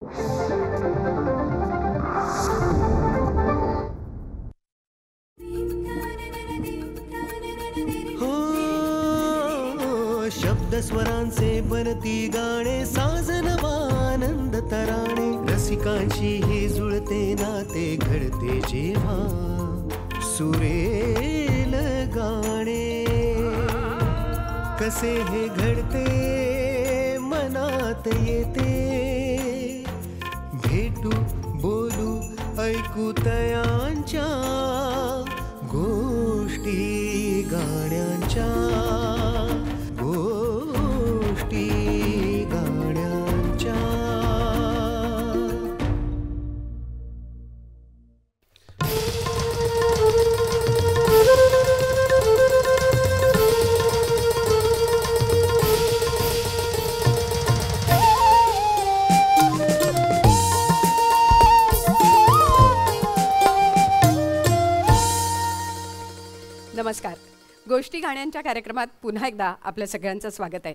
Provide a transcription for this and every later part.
हो शब्द स्वरांचे बनती गाणे साजनवानंद तराणे रसिकांची ही जुळते नाते घडते जेव्हा सुरेल गाणे कसे हे घडते मनात येते भेटू बोलू ऐकू तयांच्या गोष्टी गाण्यांच्या गोष्टी गाण्यांच्या. नमस्कार. गोष्टी गाण्यांच्या कार्यक्रमात पुन्हा एकदा आपल्या सगळ्यांचं स्वागत आहे.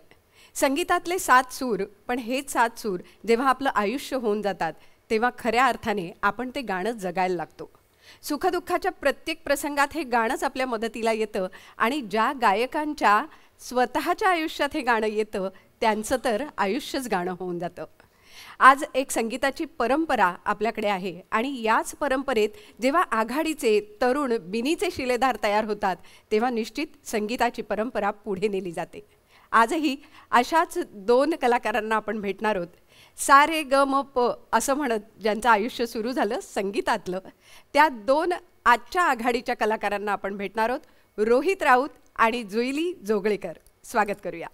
संगीतातले 7 सूर, पण हेच 7 सूर जेव्हा आपलं आयुष्य होऊन जातात तेव्हा खऱ्या अर्थाने आपण ते गाणं जगायला लागतो. सुखदुःखाच्या प्रत्येक प्रसंगात हे गाणंच आपल्या मदतीला येतं आणि ज्या गायकांच्या स्वतःच्या आयुष्यात हे गाणं येतं त्यांचं तर आयुष्यच गाणं होऊन जातं. आज एक संगीताची परंपरा आपल्याकडे आहे आणि याच परंपरेत जेव्हा आघाडीचे तरुण बिनीचे शिलेदार तयार होतात तेव्हा निश्चित संगीताची परंपरा पुढे नेली जाते. आजही अशाच 2 कलाकारांना आपण भेटणार आहोत. सा रे ग म प असं म्हणत ज्यांचं आयुष्य सुरू झालं संगीतातलं, त्या 2 आजच्या आघाडीच्या कलाकारांना आपण भेटणार आहोत. रोहित राऊत आणि जुईली जोगळेकर. स्वागत करूया.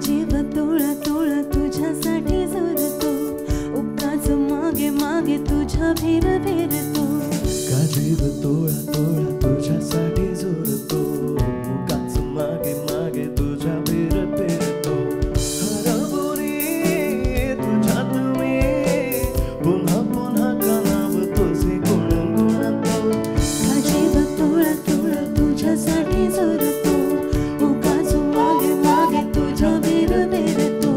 जीव तोळा तोळा तुझ्यासाठी जोरतो उगाच मागे मागे तुझ्या फिर फिरतो हरवली तुझ्यात मी पुन्हा पुन्हा कणाव तुझे गुणगुणतो. जीव तोळा तोळा तुझ्यासाठी जोरतो उगाच मागे मागे तुझ्या फिर फिरतो.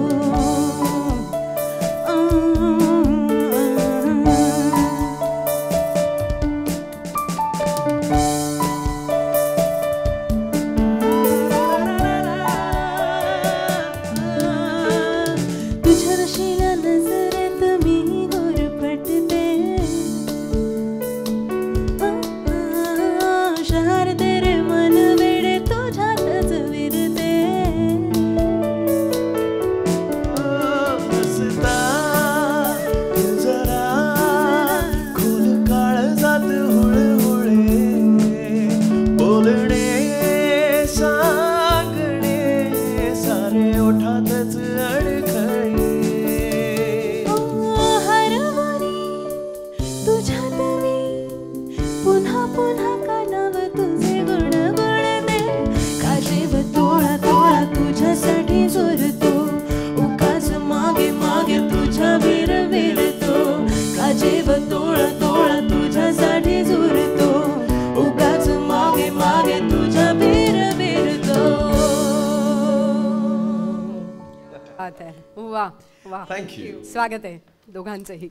स्वागत आहे दोघांचंही.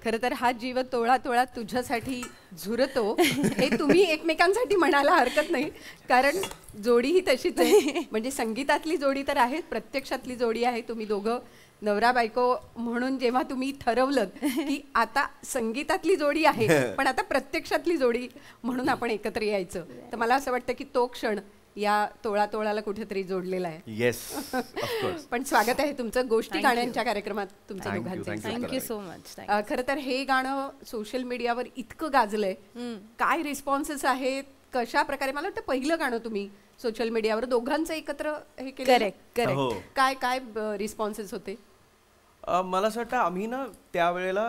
खरं तर हा जीव तोळा तोळा तुझ्यासाठी झुरतो हे तुम्ही एकमेकांसाठी म्हणायला हरकत नाही, कारण जोडी ही तशीच आहे. म्हणजे संगीतातली जोडी तर आहे, प्रत्यक्षातली जोडी आहे. तुम्ही दोघं नवरा बायको म्हणून जेव्हा तुम्ही ठरवलं की आता संगीतातली जोडी आहे पण आता प्रत्यक्षातली जोडी म्हणून आपण एकत्र यायचं, तर मला असं वाटतं की तो क्षण या तोळा तोळाला कुठेतरी जोडलेला आहे. Yes of course. पण स्वागत आहे तुमचं गोष्टी गाण्यांच्या कार्यक्रमात तुमच्या दोघांचं. Thank you so much. खरं तर हे गाणं सोशल मीडियावर इतकं गाजलंय, काय रिस्पॉन्सेस आहेत, कशा प्रकारे? मला वाटतं पहिलं गाणं तुम्ही सोशल मीडियावर दोघांचं एकत्र हे केलं. करेक्ट. काय काय रिस्पॉन्सेस होते? मला असं वाटतं आम्ही ना त्यावेळेला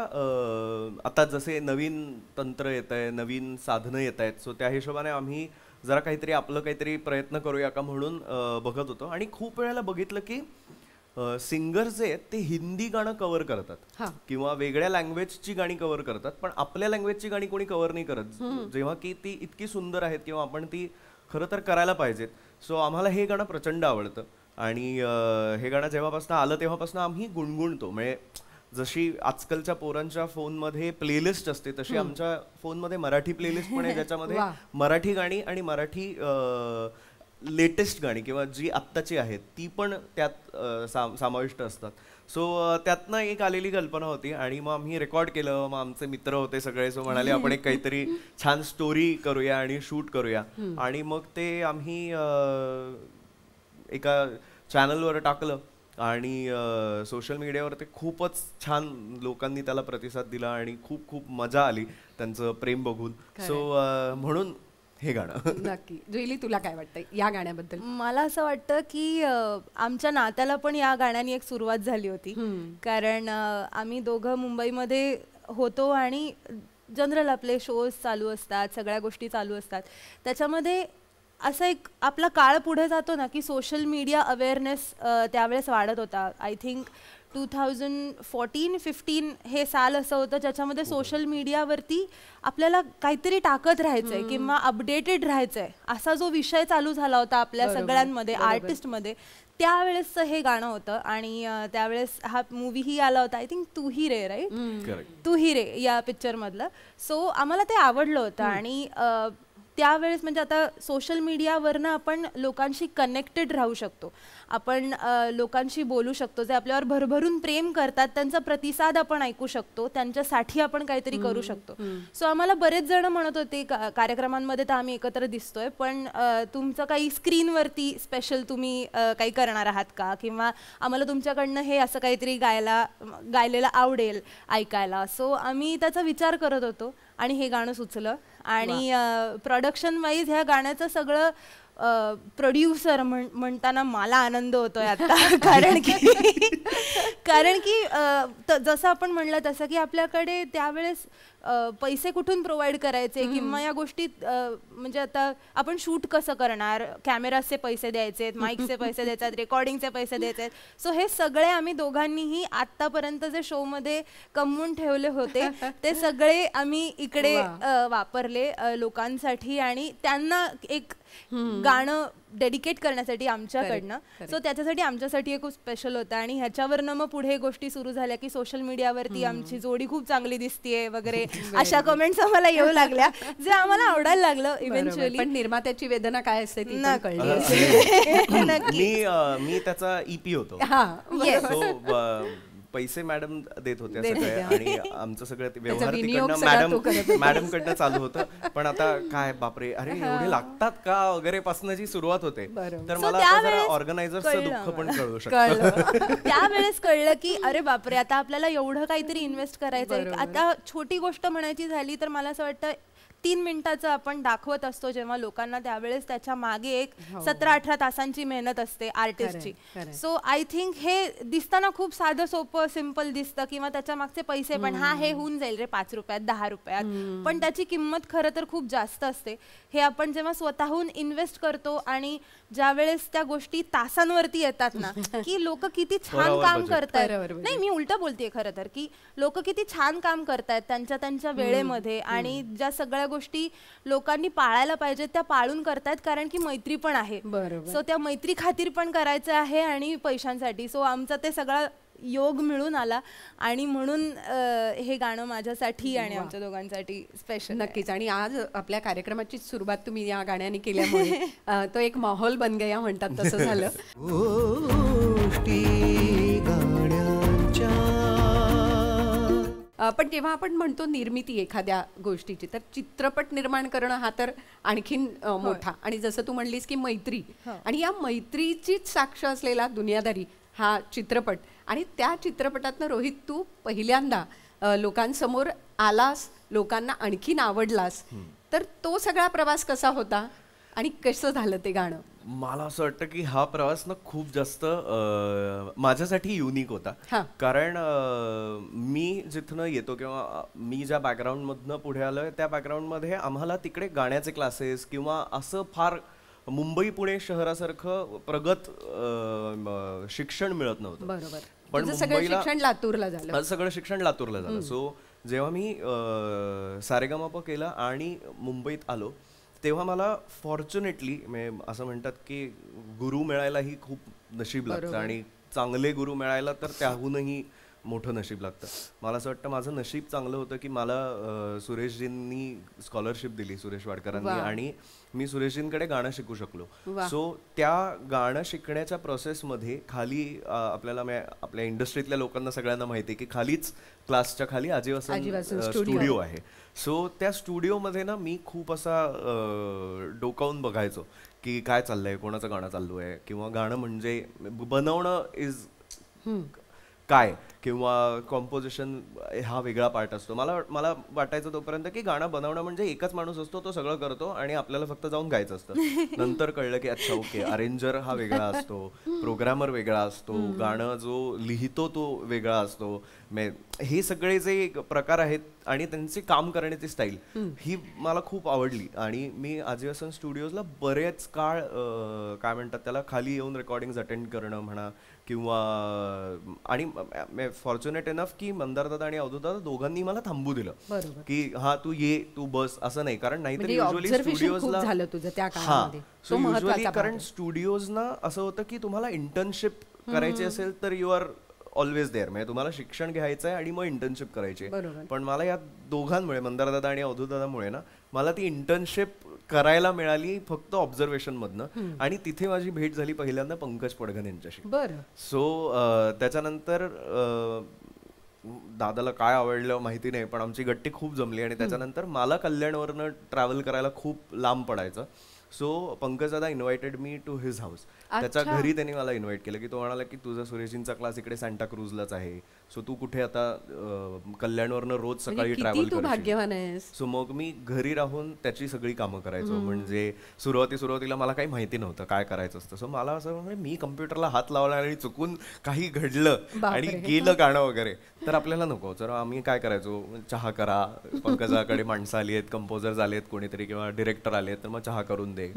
आता जसे नवीन तंत्र येत आहे, नवीन साधनं येत आहेत, सो त्या हिशोबाने आम्ही जरा काहीतरी आपलं काहीतरी प्रयत्न करूया का म्हणून बघत होतो. आणि खूप वेळेला बघितलं की सिंगर जे आहेत ते हिंदी गाणं कव्हर करतात किंवा वेगळ्या लँग्वेजची गाणी कव्हर करतात, पण आपल्या लँग्वेजची गाणी कोणी कव्हर नाही करत, जेव्हा की ती इतकी सुंदर आहेत किंवा आपण ती खरं तर करायला पाहिजेत. सो आम्हाला हे गाणं प्रचंड आवडतं आणि हे गाणं जेव्हापासून आलं तेव्हापासून आम्ही गुणगुणतो. म्हणजे जशी आजकालच्या पोरांच्या फोनमध्ये प्लेलिस्ट असते तशी आमच्या फोनमध्ये मराठी प्लेलिस्ट पण आहे, ज्याच्यामध्ये मराठी गाणी आणि मराठी लेटेस्ट गाणी किंवा जी आत्ताची आहेत ती पण त्यात समाविष्ट असतात. सो त्यातनं एक आलेली कल्पना होती आणि मग आम्ही रेकॉर्ड केलं. मग आमचे मित्र होते सगळे, सो म्हणाले आपण एक काहीतरी छान स्टोरी करूया आणि शूट करूया. आणि मग ते आम्ही एका चॅनलवर टाकलं आणि सोशल मीडियावर ते खूपच छान लोकांनी त्याला प्रतिसाद दिला आणि खूप खूप मजा आली त्यांचं प्रेम बघून. सो म्हणून हे गाणं. नक्की. जुईली, तुला काय वाटतं या गाण्याबद्दल? मला असं वाटतं की आमच्या नात्याला पण या गाण्याने एक सुरुवात झाली होती, कारण आम्ही दोघं मुंबईमध्ये होतो आणि जनरल आपले शोज चालू असतात, सगळ्या गोष्टी चालू असतात. त्याच्यामध्ये असं एक आपला काळ पुढे जातो ना की सोशल मीडिया अवेअरनेस त्यावेळेस वाढत होता. आय थिंक 2014-15 हे साल असं होतं ज्याच्यामध्ये सोशल मीडियावरती आपल्याला काहीतरी टाकत राहायचंय किंवा अपडेटेड राहायचंय असा जो विषय चालू झाला होता आपल्या सगळ्यांमध्ये, आर्टिस्टमध्ये. त्यावेळेसचं हे गाणं होतं आणि त्यावेळेस हा मूवीही आला होता, I think Tu Hi Re, right, Tu Hi Re या पिक्चरमधलं. सो आम्हाला ते आवडलं होतं आणि त्यावेळेस म्हणजे आता सोशल मीडियावरनं आपण लोकांशी कनेक्टेड राहू शकतो, आपण लोकांशी बोलू शकतो, जे आपल्यावर भरभरून प्रेम करतात त्यांचा प्रतिसाद आपण ऐकू शकतो, त्यांच्यासाठी आपण काहीतरी करू शकतो. सो आम्हाला बरेच जण म्हणत होते कार्यक्रमांमध्ये तर आम्ही एकत्र दिसतोय, पण तुमचं काही स्क्रीनवरती स्पेशल तुम्ही काही करणार आहात का, किंवा आम्हाला तुमच्याकडनं हे असं काहीतरी गायलेलं आवडेल ऐकायला. सो आम्ही त्याचा विचार करत होतो आणि हे गाणं सुचलं. आणि प्रोडक्शन वाईज ह्या गाण्याचं सगळं प्रोड्युसर म्हणताना मला आनंद होतोय आता, कारण की जसं आपण म्हणलं तसं की आपल्याकडे त्यावेळेस पैसे कुठून प्रोव्हाइड करायचे किंवा या गोष्टीत म्हणजे आता आपण शूट कसं करणार, कॅमेराचे पैसे द्यायचे, माईकचे पैसे द्यायचे, रेकॉर्डिंगचे पैसे द्यायचे. सो हे सगळे आम्ही दोघांनीही आतापर्यंत जे शो मध्ये कमवून ठेवले होते ते सगळे आम्ही इकडे वापरले लोकांसाठी आणि त्यांना एक गाणं डेडिकेट करण्यासाठी आमच्याकडनं. सो त्याच्यासाठी आमच्यासाठी हे खूप स्पेशल होतं आणि ह्याच्यावरनं मग पुढे गोष्टी सुरू झाल्या की सोशल मीडियावरती आमची जोडी खूप चांगली दिसतीये वगैरे अशा कमेंट्स आम्हाला येऊ लागल्या, जे आम्हाला आवडायला लागलं इव्हेंच्युअली. पण निर्मात्याची वेदना काय असते ती कळली. मी त्याचा EP होतो. पैसे मॅडम देत होत्या सगळे आणि आमचं सगळं व्यवहार तिकडनं मॅडम कडनं चालू होतं. पण आता काय बापरे, अरे एवढे लागतात का वगैरे पासूनची सुरुवात होते. तर मला ऑर्गनायझर्सचं दुःख पण कळू शकतं. त्यावेळेस कळलं की अरे बापरे, आता आपल्याला एवढं काहीतरी इन्व्हेस्ट करायचंय. आता छोटी गोष्ट म्हणायची झाली तर मला असं वाटतं 3 मिनिटाचं आपण दाखवत असतो जेव्हा लोकांना, त्यावेळेस त्याच्या मागे एक 17-18 तासांची मेहनत असते आर्टिस्टची. सो आय थिंक हे दिसताना खूप साधं सोपं सिम्पल दिसतं किंवा त्याच्या मागचे पैसे पण हे होऊन जाईल रे 5 रुपयात 10 रुपयात, पण त्याची किंमत खरं तर खूप जास्त असते. हे आपण जेव्हा स्वतःहून इन्व्हेस्ट करतो आणि ज्या वेळेस त्या गोष्टी तासांवरती येतात ना की लोक किती छान काम करतायत. नाही, मी उलट बोलतेय खरं तर की लोक किती छान काम करतायत त्यांच्या वेळेमध्ये आणि ज्या सगळ्या गोष्टी लोकांनी पाळायला पाहिजेत त्या पाळून करतायत, कारण की मैत्री पण आहे. सो त्या मैत्री खातीर पण करायचं आहे आणि पैशांसाठी. सो आमचा ते सगळा योग मिळून आला आणि म्हणून हे गाणं माझ्यासाठी आणि आमच्या दोघांसाठी स्पेशल. नक्कीच. आणि आज आपल्या कार्यक्रमाची सुरुवात तुम्ही या गाण्याने केल्यामुळे तो एक माहोल बन गया म्हणतात तसं झालं. पण जेव्हा आपण म्हणतो निर्मिती एखाद्या गोष्टीची, तर चित्रपट निर्माण करणं हा तर आणखीन मोठा. आणि जसं तू म्हणलीस की मैत्री, आणि या मैत्रीचीच साक्ष असलेला दुनियादारी हा चित्रपट, आणि त्या चित्रपटातनं रोहित तू पहिल्यांदा लोकांसमोर आलास, लोकांना आणखीन आवडलास. तर तो सगळा प्रवास कसा होता आणि कसं झालं ते गाणं? मला असं वाटतं की हा प्रवास ना खूप जास्त माझ्यासाठी युनिक होता. कारण मी जिथनं येतो किंवा मी ज्या बॅकग्राऊंडमधनं पुढे आलोय त्या बॅकग्राऊंडमध्ये आम्हाला तिकडे गाण्याचे क्लासेस किंवा असं फार मुंबई पुणे शहरासारखं प्रगत शिक्षण मिळत नव्हतं. बरोबर. पण तुझं सगळं शिक्षण लातूरला झालं. माझं सगळं शिक्षण लातूरला झालं. सो जेव्हा मी सारेगमप केलं आणि मुंबईत आलो तेव्हा मला फॉर्च्युनेटली असं म्हणतात की गुरु मिळायलाही खूप नशीब लागतं आणि चांगले गुरु मिळायला तर त्याहूनही मोठं नशीब लागतं. मला असं वाटतं माझं नशीब चांगलं होतं की मला सुरेशजींनी स्कॉलरशिप दिली, सुरेश वाडकरांनी, आणि मी सुरेशजींकडे गाणं शिकू शकलो. सो त्या गाणं शिकण्याच्या प्रोसेसमध्ये खाली आपल्याला आपल्या इंडस्ट्रीतल्या लोकांना सगळ्यांना माहिती आहे की खालीच क्लासच्या खाली आजीवासन स्टुडिओ आहे. सो त्या स्टुडिओमध्ये ना मी खूप असा डोकावून बघायचो की काय चाललंय, कोणाचं गाणं चालू आहे, किंवा गाणं म्हणजे बनवणं इज काय, किंवा कॉम्पोजिशन हा वेगळा पार्ट असतो. मला वाटायचं तोपर्यंत की गाणं बनवणं म्हणजे एकच माणूस असतो, तो सगळं करतो आणि आपल्याला फक्त जाऊन गायचं असतं. नंतर कळलं की अच्छा ओके, अरेंजर हा वेगळा असतो, प्रोग्रामर वेगळा असतो, गाणं जो लिहितो तो वेगळा असतो. हे सगळे जे प्रकार आहेत आणि त्यांचे काम करण्याची स्टाईल ही मला खूप आवडली. आणि मी आजीवासन स्टुडिओजला बरेच काळ काय म्हणतात त्याला खाली येऊन रेकॉर्डिंग्स अटेंड करणं म्हणा, किंवा आणि फॉर्च्युनेट एनफ की मंदारदादा आणि अवधूतदादा दोघांनी मला थांबू दिलं की हा तू ये, तू बस, असं नाही. कारण नाहीतर युजली स्टुडिओजला कारण स्टुडिओजना असं होतं की तुम्हाला इंटर्नशिप करायची असेल तर यू आर ऑलवेज देअर. म्हणजे तुम्हाला शिक्षण घ्यायचं आहे आणि मग इंटर्नशिप करायची. पण मला या दोघांमुळे, मंदारदादा आणि अवधूतदादामुळे ना, मला ती इंटर्नशिप करायला मिळाली फक्त ऑब्झर्वेशन मधनं. आणि तिथे माझी भेट झाली पहिल्यांदा पंकज पडघन यांच्याशी. सो त्याच्यानंतर दादाला काय आवडलं माहिती नाही, पण आमची गट्टी खूप जमली. आणि त्याच्यानंतर मला कल्याणवरनं ट्रॅव्हल करायला खूप लांब पडायचं. सो पंकज दादा invited me to his house. त्याच्या घरी त्यांनी मला इन्व्हाइट केलं की तो म्हणाला की तुझा सुरेशजींचा क्लास इकडे सांता क्रूजलाच आहे, सो तू कुठे आता कल्याणवरनं रोज सकाळी ट्रॅव्हल करशील. सो मग मी घरी राहून त्याची सगळी कामं करायचो. म्हणजे सुरुवातीला मला काही माहिती नव्हतं काय करायचं असतं. सो मला असं म्हणजे मी कम्प्युटरला हात लावला आणि चुकून काही घडलं आणि गेलं गाणं वगैरे तर आपल्याला नको. तर आम्ही काय करायचो, चहा करा, पंकजाकडे माणसं आली आहेत, कंपोजर्स आले आहेत कोणीतरी, किंवा डिरेक्टर आले तर मग चहा करून दे,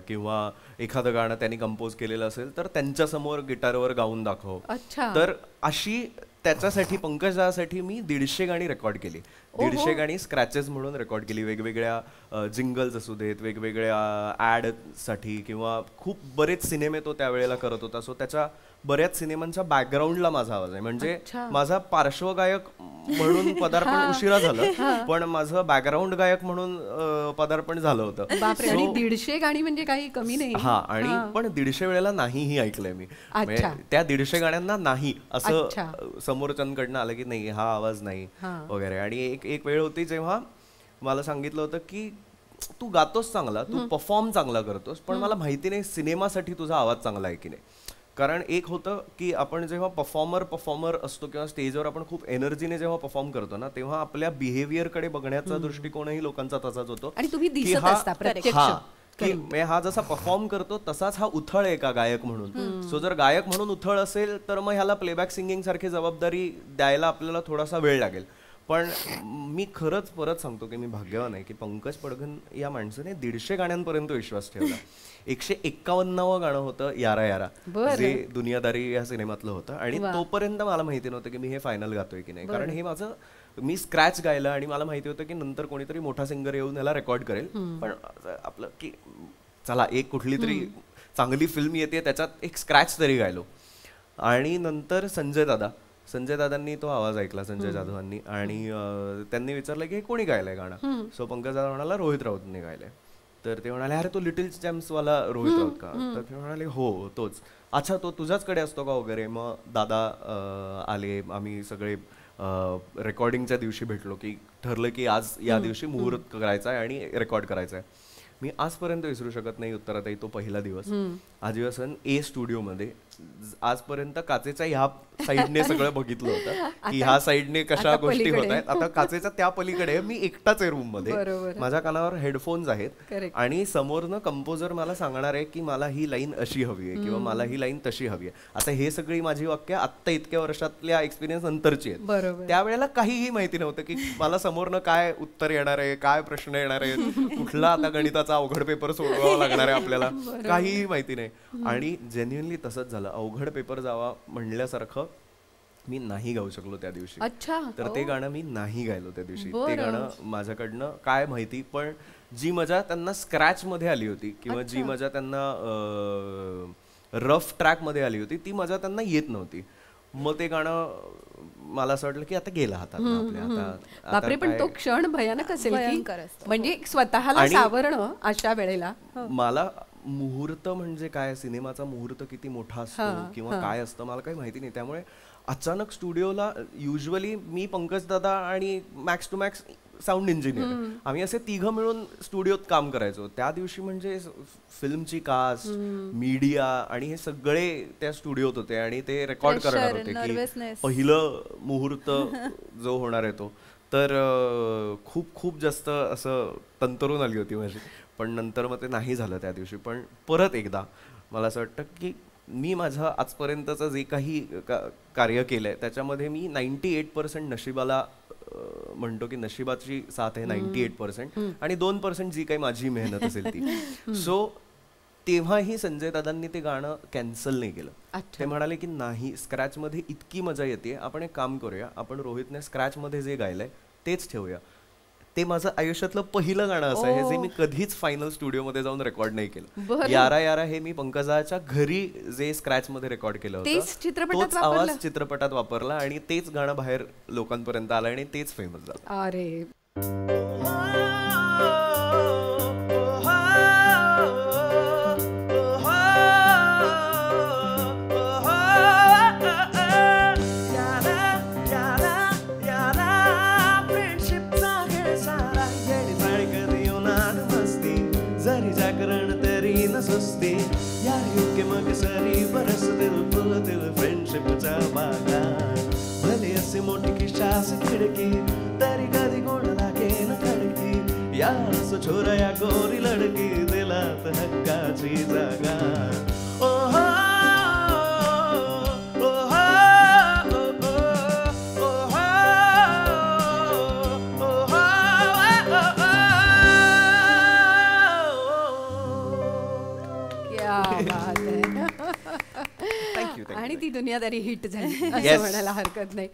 किंवा एखादं गाणं त्यांनी कंपोज केलेलं असेल तर त्यांच्या समोर गिटारवर गाऊन दाखव. तर अशी त्याच्यासाठी पंकजासाठी मी 150 गाणी रेकॉर्ड केली. 150 गाणी स्क्रॅचेस म्हणून रेकॉर्ड केली, वेगवेगळ्या जिंगल्स असू देत, वेगवेगळ्या ऍड साठी, किंवा खूप बरेच सिनेमे तो त्यावेळेला करत होता. सो त्याच्या बऱ्याच सिनेमांच्या बॅकग्राऊंडला माझा आवाज आहे. म्हणजे माझा पार्श्वगायक म्हणून पदार्पण उशिरा झालं, पण माझं बॅकग्राऊंड गायक म्हणून पदार्पण झालं होतं. 150 गाणी म्हणजे काही कमी नाही. हा, आणि पण 150 वेळेला नाहीही ऐकलंय मी. त्या 150 गाण्यांना नाही असं समोरच्यांकडनं आलं की नाही हा आवाज नाही वगैरे. आणि एक वेळ होती जेव्हा मला सांगितलं होतं की तू गातोस चांगला, तू परफॉर्म चांगला करतोस, पण मला माहिती नाही सिनेमासाठी तुझा आवाज चांगला आहे की नाही. कारण एक होतं की आपण जेव्हा परफॉर्मर असतो किंवा स्टेजवर आपण खूप एनर्जीने जेव्हा परफॉर्म करतो ना, तेव्हा आपल्या बिहेवियर कडे बघण्याचा दृष्टिकोनही लोकांचा तसाच होतो. आणि तुम्ही दिसत असता प्रत्यक्ष की हा जसा परफॉर्म करतो तसाच हा उथळ आहे का गायक म्हणून. सो जर गायक म्हणून उथळ असेल तर मग ह्याला प्लेबॅक सिंगिंग सारखी जबाबदारी द्यायला आपल्याला थोडासा वेळ लागेल. पण मी खरंच परत सांगतो की मी भाग्यवान आहे की पंकज पडघन या माणसाने 150 गाण्यांपर्यंत विश्वास ठेवला. 151वं गाणं होतं यारा यारा, जे दुनियादारी या सिनेमातलं होतं. आणि तोपर्यंत मला माहिती नव्हतं की मी हे फायनल गातोय की नाही. कारण हे माझं मी स्क्रॅच गायलं आणि मला माहिती होतं की नंतर कोणीतरी मोठा सिंगर येऊन याला रेकॉर्ड करेल. पण आपलं की चला एक कुठली तरी चांगली फिल्म येते त्याच्यात एक स्क्रॅच तरी गायलो. आणि नंतर संजय दादांनी तो आवाज ऐकला, संजय जाधवांनी, आणि त्यांनी विचारलं की हे कोणी गायलंय गाणं. सो पंकज दादा म्हणाला रोहित राऊतने गायलंय. तर ते म्हणाले अरे तो लिटिल चॅम्प्स वाला रोहित राऊत का. तर ते म्हणाले हो तोच. अच्छा तो तुझ्याचकडे असतो का वगैरे. मग दादा आले, आम्ही सगळे रेकॉर्डिंगच्या दिवशी भेटलो की ठरलं की आज या दिवशी मुहूर्त करायचा आहे आणि रेकॉर्ड करायचा आहे. मी आजपर्यंत विसरू शकत नाही उत्तराताई तो पहिला दिवस आजीवासन A स्टुडिओमध्ये आजपर्यंत काचेच्या ह्या साईडने सगळं बघितलं होतं की ह्या साईडने कशा गोष्टी होत आहेत. आता काचेच्या त्या पलीकडे मी एकटाच आहे रूम मध्ये, माझ्या कानावर हेडफोन्स आहेत आणि समोरनं कंपोजर मला सांगणार आहे की मला ही लाईन अशी हवी आहे किंवा मला ही लाईन तशी हवी आहे. आता हे सगळी माझी वाक्य आत्ता इतक्या वर्षातल्या एक्सपिरियन्स नंतरची आहेत. त्यावेळेला काहीही माहिती नव्हतं की मला समोरनं काय उत्तर येणार आहे, काय प्रश्न येणार आहे, कुठला आता गणिताचा अवघड पेपर सोडवावा लागणार आहे आपल्याला, काहीही माहिती नाही. आणि जेन्युअनली तसंच झालं. अवघड पेपर जावा म्हणल्यासारखं मी नाही गाऊ शकलो त्या दिवशी. तर ते गाणं मी नाही गायलो त्या दिवशी. ते गाणं माझ्याकडनं काय माहिती, पण जी मजा त्यांना स्क्रॅच मध्ये आली होती किंवा जी मजा त्यांना रफ ट्रॅक मध्ये आली होती ती मजा त्यांना येत नव्हती. मग ते गाणं मला असं वाटलं की आता गेला हातात आपल्या. बापरे, पण तो क्षण भयानक असेल की म्हणजे स्वतःला सावरणं अशा वेळेला. मला मुहूर्त म्हणजे काय, सिनेमाचा मुहूर्त किती मोठा असतो किंवा काय असतं मला काही माहिती नाही. त्यामुळे अचानक स्टुडिओला, युजली मी पंकज दादा आणि Max to Max sound engineer, आम्ही असे तिघं मिळून स्टुडिओत काम करायचो. त्या दिवशी म्हणजे फिल्मची कास्ट, मीडिया आणि हे सगळे त्या स्टुडिओत होते आणि ते रेकॉर्ड करणार होते की पहिलं मुहूर्त जो होणार आहे तो. तर खूप खूप जास्त असं तंतरून आली होती माझी. पण नंतर मग ते नाही झालं त्या दिवशी. पण परत एकदा मला असं वाटतं की मी माझं आजपर्यंतचं जे काही कार्य केलंय त्याच्यामध्ये मी 98% नशिबाला म्हणतो की नशिबाची साथ आहे 98% आणि 2% जी काही माझी मेहनत असेल ती. सो तेव्हाही संजय दादांनी ते गाणं कॅन्सल नाही केलं. ते म्हणाले की नाही, स्क्रॅच मध्ये इतकी मजा येते, आपण एक काम करूया, आपण रोहितने स्क्रॅच मध्ये जे गायलंय तेच ठेवूया. ते माझं आयुष्यातलं पहिलं गाणं असं आहे जे मी कधीच फायनल स्टुडिओमध्ये जाऊन रेकॉर्ड नाही केलं. यारा यारा हे मी पंकजाच्या घरी जे स्क्रॅच मध्ये रेकॉर्ड केलं होतं तोच आवाज चित्रपटात वापरला आणि तेच गाणं बाहेर लोकांपर्यंत आलं आणि तेच फेमस झालं. अरे सुस्ती यार युके मग सरी बरस दिल फुल दिल फ्रेंडशिपचा बागा. भले असे मोठी खिशास खिडकी तरी कधी कोणाला घेणं खडकी, यार असो छोरा या गोरी लडकी दिलात हक्काची जागा. ओहो आणि ती दुनियादारी हिट झाली असं म्हणायला हरकत नाही.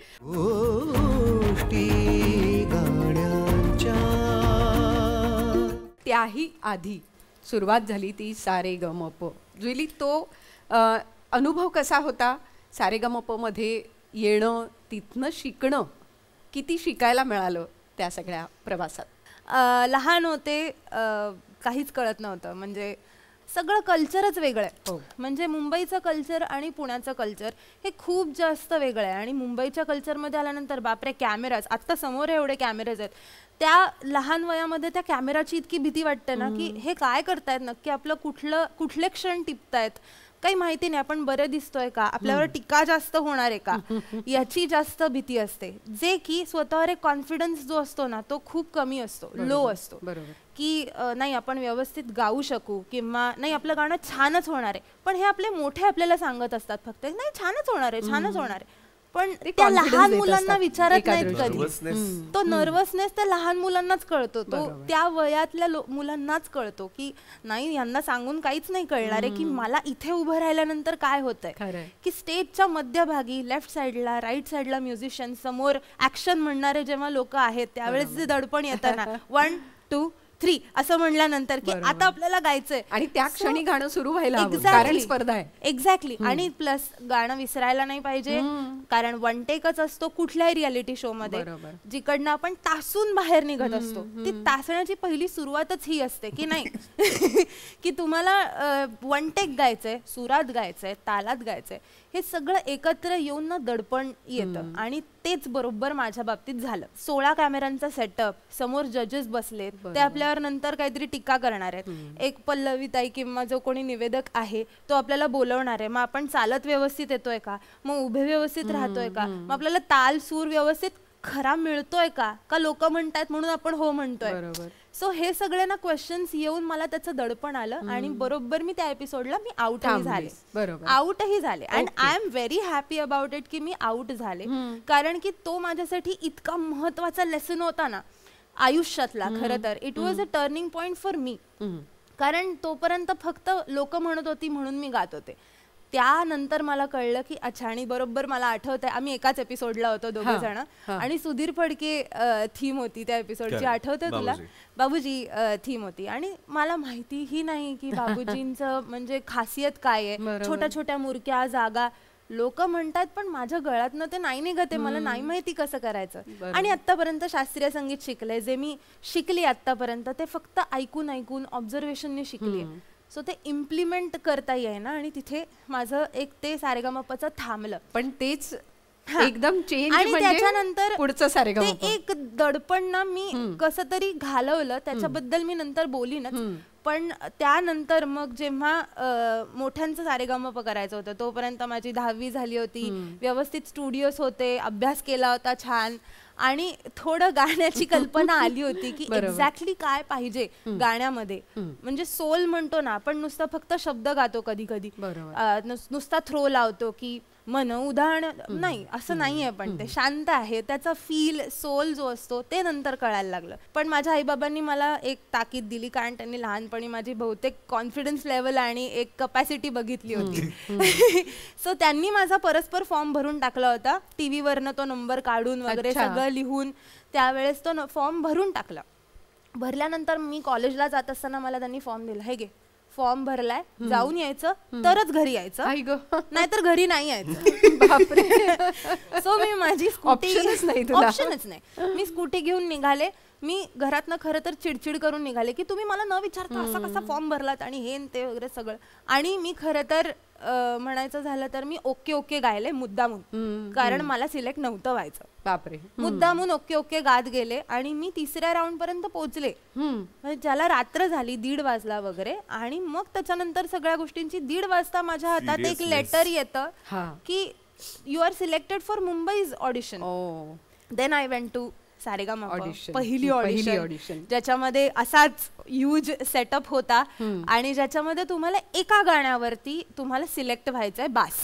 त्याही आधी सुरुवात झाली ती सारे ग म प. जुली तो अनुभव कसा होता सारे ग म प मध्ये येणं, तिथनं शिकणं, किती शिकायला मिळालं त्या सगळ्या प्रवासात? लहान होते, काहीच कळत नव्हतं. म्हणजे सगळं कल्चरच वेगळं आहे. म्हणजे मुंबईचं कल्चर आणि पुण्याचं कल्चर हे खूप जास्त वेगळं आहे. आणि मुंबईच्या कल्चरमध्ये आल्यानंतर बापरे कॅमेराज, आत्ता समोर एवढे कॅमेराज आहेत, त्या लहान वयामध्ये त्या कॅमेराची इतकी भीती वाटते ना की हे काय करतायत नक्की, आपलं कुठले क्षण टिपतायत काही माहिती नाही, आपण बरे दिसतोय का, आपल्यावर टीका जास्त होणार आहे का, याची जास्त भीती असते. जे की स्वतःवर एक कॉन्फिडन्स जो असतो ना तो खूप कमी असतो, लो असतो. की नाही आपण व्यवस्थित गाऊ शकू किंवा नाही आपलं गाणं छानच होणार आहे. पण हे आपले मोठे आपल्याला सांगत असतात फक्त नाही छानच होणार आहे, छानच होणार आहे. पण त्या लहान मुलांना विचारत नाहीत कधी. तो नर्वसनेस त्या लहान मुलांनाच कळतो, तो त्या वयातल्या मुलांनाच कळतो की नाही यांना सांगून काहीच नाही कळणार आहे की मला इथे उभं राहिल्यानंतर काय होतंय. की स्टेजच्या मध्यभागी लेफ्ट साईडला राईट साईडला म्युझिशियन, समोर ऍक्शन म्हणणारे जेव्हा लोक आहेत त्यावेळेस जे दडपण येतं ना 1 2 3 असं म्हणल्यानंतर की आता आपल्याला गायचंय आणि त्या क्षणी गाणं सुरू व्हायला हवं, कारण स्पर्धा आहे. एक्झॅक्टली. आणि प्लस गाणं विसरायला नाही पाहिजे, कारण वन टेकच असतो कुठल्याही रियालिटी शो मध्ये, जिकडनं आपण तासून बाहेर निघत असतो. ती तासण्याची पहिली सुरुवातच ही असते की नाही की तुम्हाला वन टेक गायचंय, सुरात गायचंय, तालात गायचंय. हे सगळं एकत्र येऊन ना दडपण येतं. आणि तेच बरोबर माझ्या बाबतीत झालं. 16 कॅमेऱ्यांचा सेटअप, समोर जजेस बसलेत, ते आपल्यावर नंतर काहीतरी टीका करणार आहेत. एक पल्लवीताई किंवा जो कोणी निवेदक आहे तो आपल्याला बोलवणार आहे. मग आपण चालत व्यवस्थित येतोय का, मग उभे व्यवस्थित राहतोय का, मग आपल्याला ताल सूर व्यवस्थित खरा मिळतोय का लोक म्हणतात म्हणून आपण हो म्हणतोय. सो हे सगळे ना क्वेश्चन्स येऊन मला त्याचं दडपण आलं आणि बरोबर मी त्या एपिसोडला मी आउटही झाले. And I am very happy about it की मी आउट झाले, कारण की तो माझ्यासाठी इतका महत्वाचा लेसन होता ना आयुष्यातला. खरं तर it was a turning point for me, कारण तोपर्यंत फक्त लोक म्हणत होती म्हणून मी गात होते. त्यानंतर मला कळलं की अच्छा, आणि बरोबर मला आठवतंय आम्ही एकाच एपिसोडला होतो दोघं जण, आणि सुधीर फडके थीम होती त्या एपिसोडची, आठवतंय तुला? बाबूजी थीम होती. आणि मला माहितीही नाही की बाबूजींचं म्हणजे खासियत काय आहे. छोट्या छोट्या मुरक्या जागा लोक म्हणतात, पण माझ्या गळ्यातनं ते नाही निघते, मला नाही माहिती कसं करायचं. आणि आतापर्यंत शास्त्रीय संगीत शिकलंय, जे मी शिकली आतापर्यंत ते फक्त ऐकून ऐकून ऑब्झर्वेशनने शिकली. सो ते इम्प्लिमेंट करता येईना, आणि तिथे माझं एक ते सारेगामापाचं थांबलं. पण तेच एकदम चेंज, आणि त्याच्यानंतर पुढचं सारेगामा ते एक दडपण ना मी कसं तरी घालवलं, त्याच्याबद्दल मी नंतर बोलीनच. पण त्यानंतर मग जेव्हा मोठ्यांचं सारेगामा करायचं होतं, तोपर्यंत माझी 10वी झाली होती, व्यवस्थित स्टुडिओज होते, अभ्यास केला होता छान, आणि थोडं गाण्याची कल्पना आली होती की एक्झॅक्टली काय पाहिजे गाण्यामध्ये. म्हणजे सोल म्हणतो ना आपण, नुसतं फक्त शब्द गातो कधी कधी, नुसता थ्रो लावतो की मन उदाहरण नाही, असं नाहीये. पण ते शांत आहे, त्याचा फील सोल जो असतो ते नंतर कळायला लागलं. पण माझ्या आईबाबांनी मला एक ताकीद दिली, कारण त्यांनी लहानपणी माझी बहुतेक कॉन्फिडन्स लेवल आणि एक कपॅसिटी बघितली होती. सो त्यांनी माझा परस्पर फॉर्म भरून टाकला होता, टीव्ही वरनं तो नंबर काढून वगैरे सगळं लिहून त्यावेळेस तो फॉर्म भरून टाकला. भरल्यानंतर मी कॉलेजला जात असताना मला त्यांनी फॉर्म दिला, हे घे फॉर्म भरलाय, जाऊन यायचं तरच घरी यायचं, नाहीतर घरी नाही यायचं. बापरे. सो मी माझी ऑप्शनच नाही, मी स्कूटी घेऊन निघाले. मी घरातनं खरं तर चिडचिड करून निघाले की तुम्ही मला न विचारता असा कसा फॉर्म भरलात आणि हे ते वगैरे सगळं. आणि मी खरं तर म्हणायचं झालं तर मी ओके ओके गायले मुद्दामून, कारण मला सिलेक्ट नव्हतं व्हायचं. बापरे. मुद्दामून ओके ओके गात गेले आणि मी 3ऱ्या राऊंड पर्यंत पोहोचले, ज्याला रात्र झाली 1:30 वाजला वगैरे. आणि मग त्याच्यानंतर सगळ्या गोष्टींची 1:30 वाजता माझ्या हातात एक लेटर येतं की you are selected for Mumbai's audition. Then I went to Saregama audition, पहिली ऑडिशन, ज्याच्यामध्ये असाच ह्यूज सेटअप होता आणि ज्याच्यामध्ये तुम्हाला एका गाण्यावरती तुम्हाला सिलेक्ट व्हायचंय बास.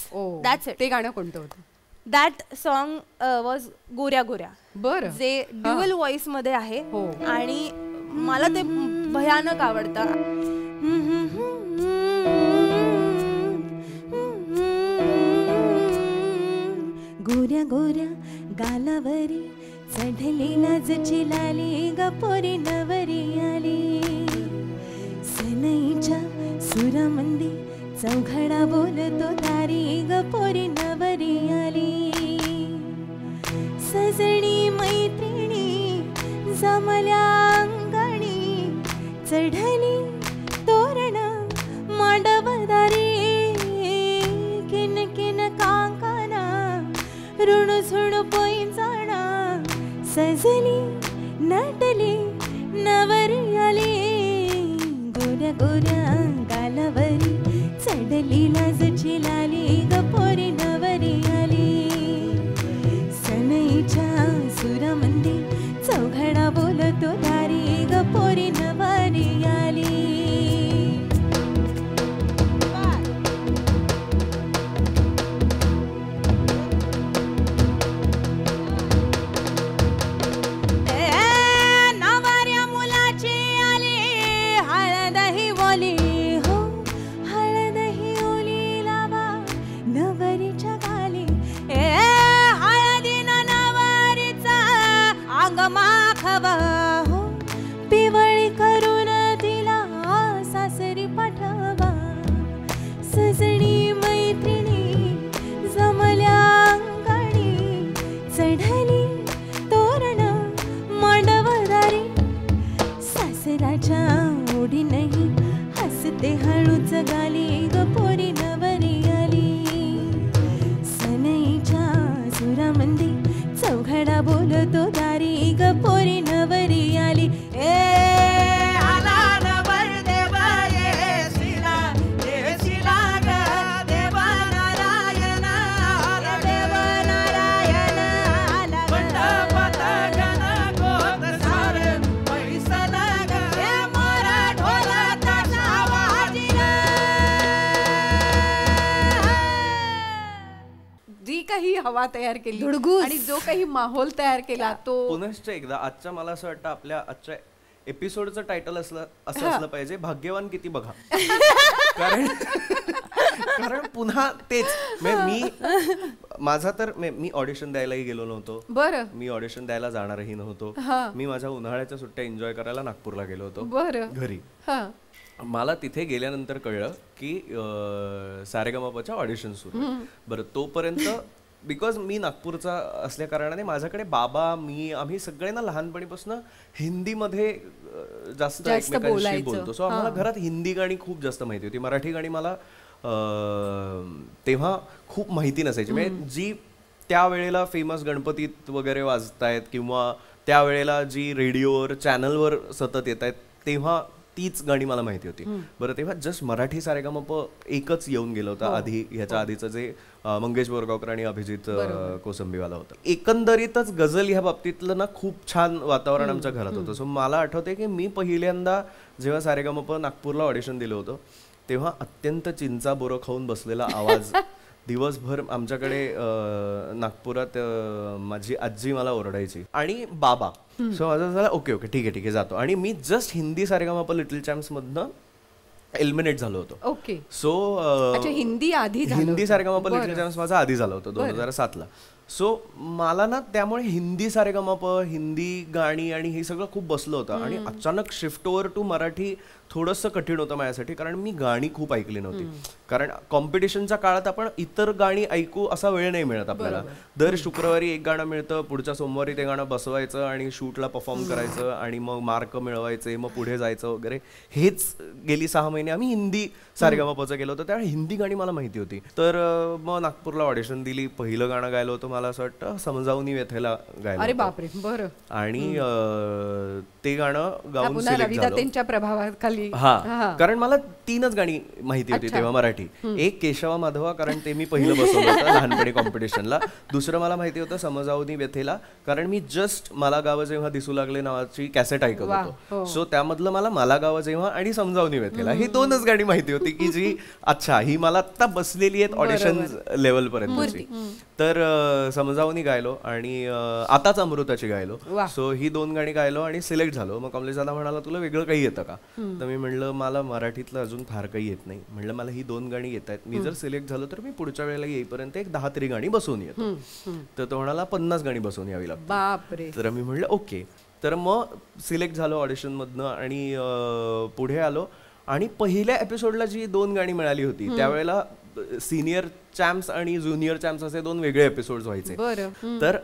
That's it. ते गाणं कोणतं होतं? दॅट सॉन्ग वॉज गोऱ्या गोऱ्या, बरं, जे ड्युअल व्हॉइस मध्ये आहे आणि मला ते भयानक आवडतं. गोऱ्या गोऱ्या गालावरी चढली लाजची लाली गपोरी नवरी आली, सनईच्या सुरामंदी चौघडा बोलतो दारी गपोरी नवरी आली. सजणी मैत्रिणी जमल्या अंगणी, चढली तोरण मांडवदारी, किन किन कांकाना ऋण झुण पैंजाणा, सजली नटली नवरी आली. गोऱ्या गोऱ्या गालावरी चढली लाजची लाली गपोरी नवरी आली, सनईच्या सुरामंदी चौघडा बोलतो दारी गपोरी नवरी आली. पिवळी करून तिला सासरी पाठवा, सजणी मैत्रिणी जमल्या अंगणी, चढली तोरण मांडवदारी, सासराच्या ओढी नाही हसते हळूच गाली गपोरी नवरी आली. चौघडा बोलतो दारी ग पोरी नवरी आली. ए आला नवर देवा येशिला येशिला ग देवा नारायण आला देवा नारायण आला मंडपात गण गोत सारे पैसला ग ए मोरा ढोला ताशा वाजिला. जी काही हवा तयार केली धुडगूस. आणि जो काही माहोल तयार केला तो पुनश्च एकदा आजच्या मला असं वाटतं आपल्या आजच्या एपिसोडचं टायटल असं असलं पाहिजे, भाग्यवान किती बघा. कारण पुन्हा तेच मी माझा तर मी ऑडिशन द्यायलाही गेलो नव्हतो. बरं मी ऑडिशन द्यायला जाणारही नव्हतो. मी माझ्या उन्हाळ्याच्या सुट्ट्या एन्जॉय करायला नागपूरला गेलो होतो बरं घरी. हा मला तिथे गेल्यानंतर कळलं की सारेगमपच्या ऑडिशन सुरू आहे. बरं तोपर्यंत बिकॉज मी नागपूरचा असल्या कारणाने माझ्याकडे बाबा मी आम्ही सगळ्यांना लहानपणीपासून हिंदीमध्ये जास्त एकमेकांशी बोलतो. सो आम्हाला घरात हिंदी गाणी खूप जास्त माहिती होती. मराठी गाणी मला तेव्हा खूप माहिती नसायची. म्हणजे जी त्यावेळेला फेमस गणपतीत वगैरे वाजतायत किंवा त्यावेळेला जी रेडिओवर चॅनलवर सतत येत आहेत तेव्हा तीच गाणी मला माहिती होती. बरं तेव्हा जस्ट मराठी सारेगमप एकच येऊन गेलं होतं आधी. ह्याच्या आधीचं जे मंगेश बोरगावकर आणि अभिजित कोसंबीवाला होतं. एकंदरीतच गझल ह्या बाबतीतलं ना खूप छान वातावरण आमच्या घरात होतं. सो मला आठवते की मी पहिल्यांदा जेव्हा सारेगमप नागपूरला ऑडिशन दिलं होतं तेव्हा अत्यंत चिंचा बोरं खाऊन बसलेला आवाज दिवसभर आमच्याकडे नागपुरात माझी आजी मला ओरडायची आणि बाबा. सो माझं झालं ओके ठीक आहे जातो. आणि मी just Hindi Saregamapa little champs मधनं एलिमिनेट झालो होतो. ओके सो हिंदी आधी हिंदी सारेगमप लिटिल चॅम्प्स माझा आधी झालं होतं 2007ला. सो मला ना त्यामुळे हिंदी सारेगमप हिंदी गाणी आणि हे सगळं खूप बसलं होतं. आणि अचानक शिफ्ट ओव्हर टू मराठी थोडंसं कठीण होतं माझ्यासाठी कारण मी गाणी खूप ऐकली नव्हती. कारण कॉम्पिटिशनच्या काळात आपण इतर गाणी ऐकू असा वेळ नाही मिळत आपल्याला. दर शुक्रवारी एक गाणं मिळतं, पुढच्या सोमवारी ते गाणं बसवायचं आणि शूटला परफॉर्म करायचं आणि मग मार्क मिळवायचे, मग पुढे जायचं वगैरे. हेच गेली 6 महिने आम्ही हिंदी सारेगमपचं केलं होतं. त्यावेळी हिंदी गाणी मला माहिती होती. तर मग नागपूरला ऑडिशन दिली. पहिलं गाणं गायलं होतं मला असं वाटतं समजावूनी व्यथेला गायलं. अरे बापरे. बरं. आणि ते गाणं गाऊन सिलेक्ट झालं प्रभावाखाली. हा कारण मला 3च गाणी माहिती होती तेव्हा मराठी. एक केशवा माधवा कारण ते मी पहिलं बसवलं होतं लहानपणी कॉम्पिटिशनला. दुसरं मला माहिती होतं समजावनी व्यथेला कारण मी जस्ट मला गावं जेव्हा दिसू लागले नावाची कॅसेट ऐकत होतो. सो त्यामधलं मला गावं जेव्हा आणि समजावनी व्यथेला ही 2च गाणी माहिती होती की जी अच्छा ही मला आता बसलेली आहेत ऑडिशन लेवल पर्यंतची. तर समजावनी गायलो आणि आताच अमृताची गायलो. सो ही 2 गाणी गायलो आणि सिलेक्ट झालो. मग कमलेश दादा म्हणाला तुला वेगळं काही येतं का. तर मी म्हणलं मला मराठीतलं अजून फार काही येत नाही. म्हणलं मला ही 2 गाणी येत आहेत. मी जर सिलेक्ट झालो तर मी पुढच्या वेळेला येईपर्यंत एक 10 तरी गाणी बसवून येतो. तर तो म्हणाला 50 गाणी बसवून यावी लागतात. तर मी म्हणलं ओके. तर मग सिलेक्ट झालो ऑडिशन मधनं आणि पुढे आलो. आणि पहिल्या एपिसोडला जी 2 गाणी मिळाली होती त्यावेळेला सिनियर चॅम्प्स आणि ज्युनियर चॅम्प्स असे 2 वेगळे एपिसोड व्हायचे. तर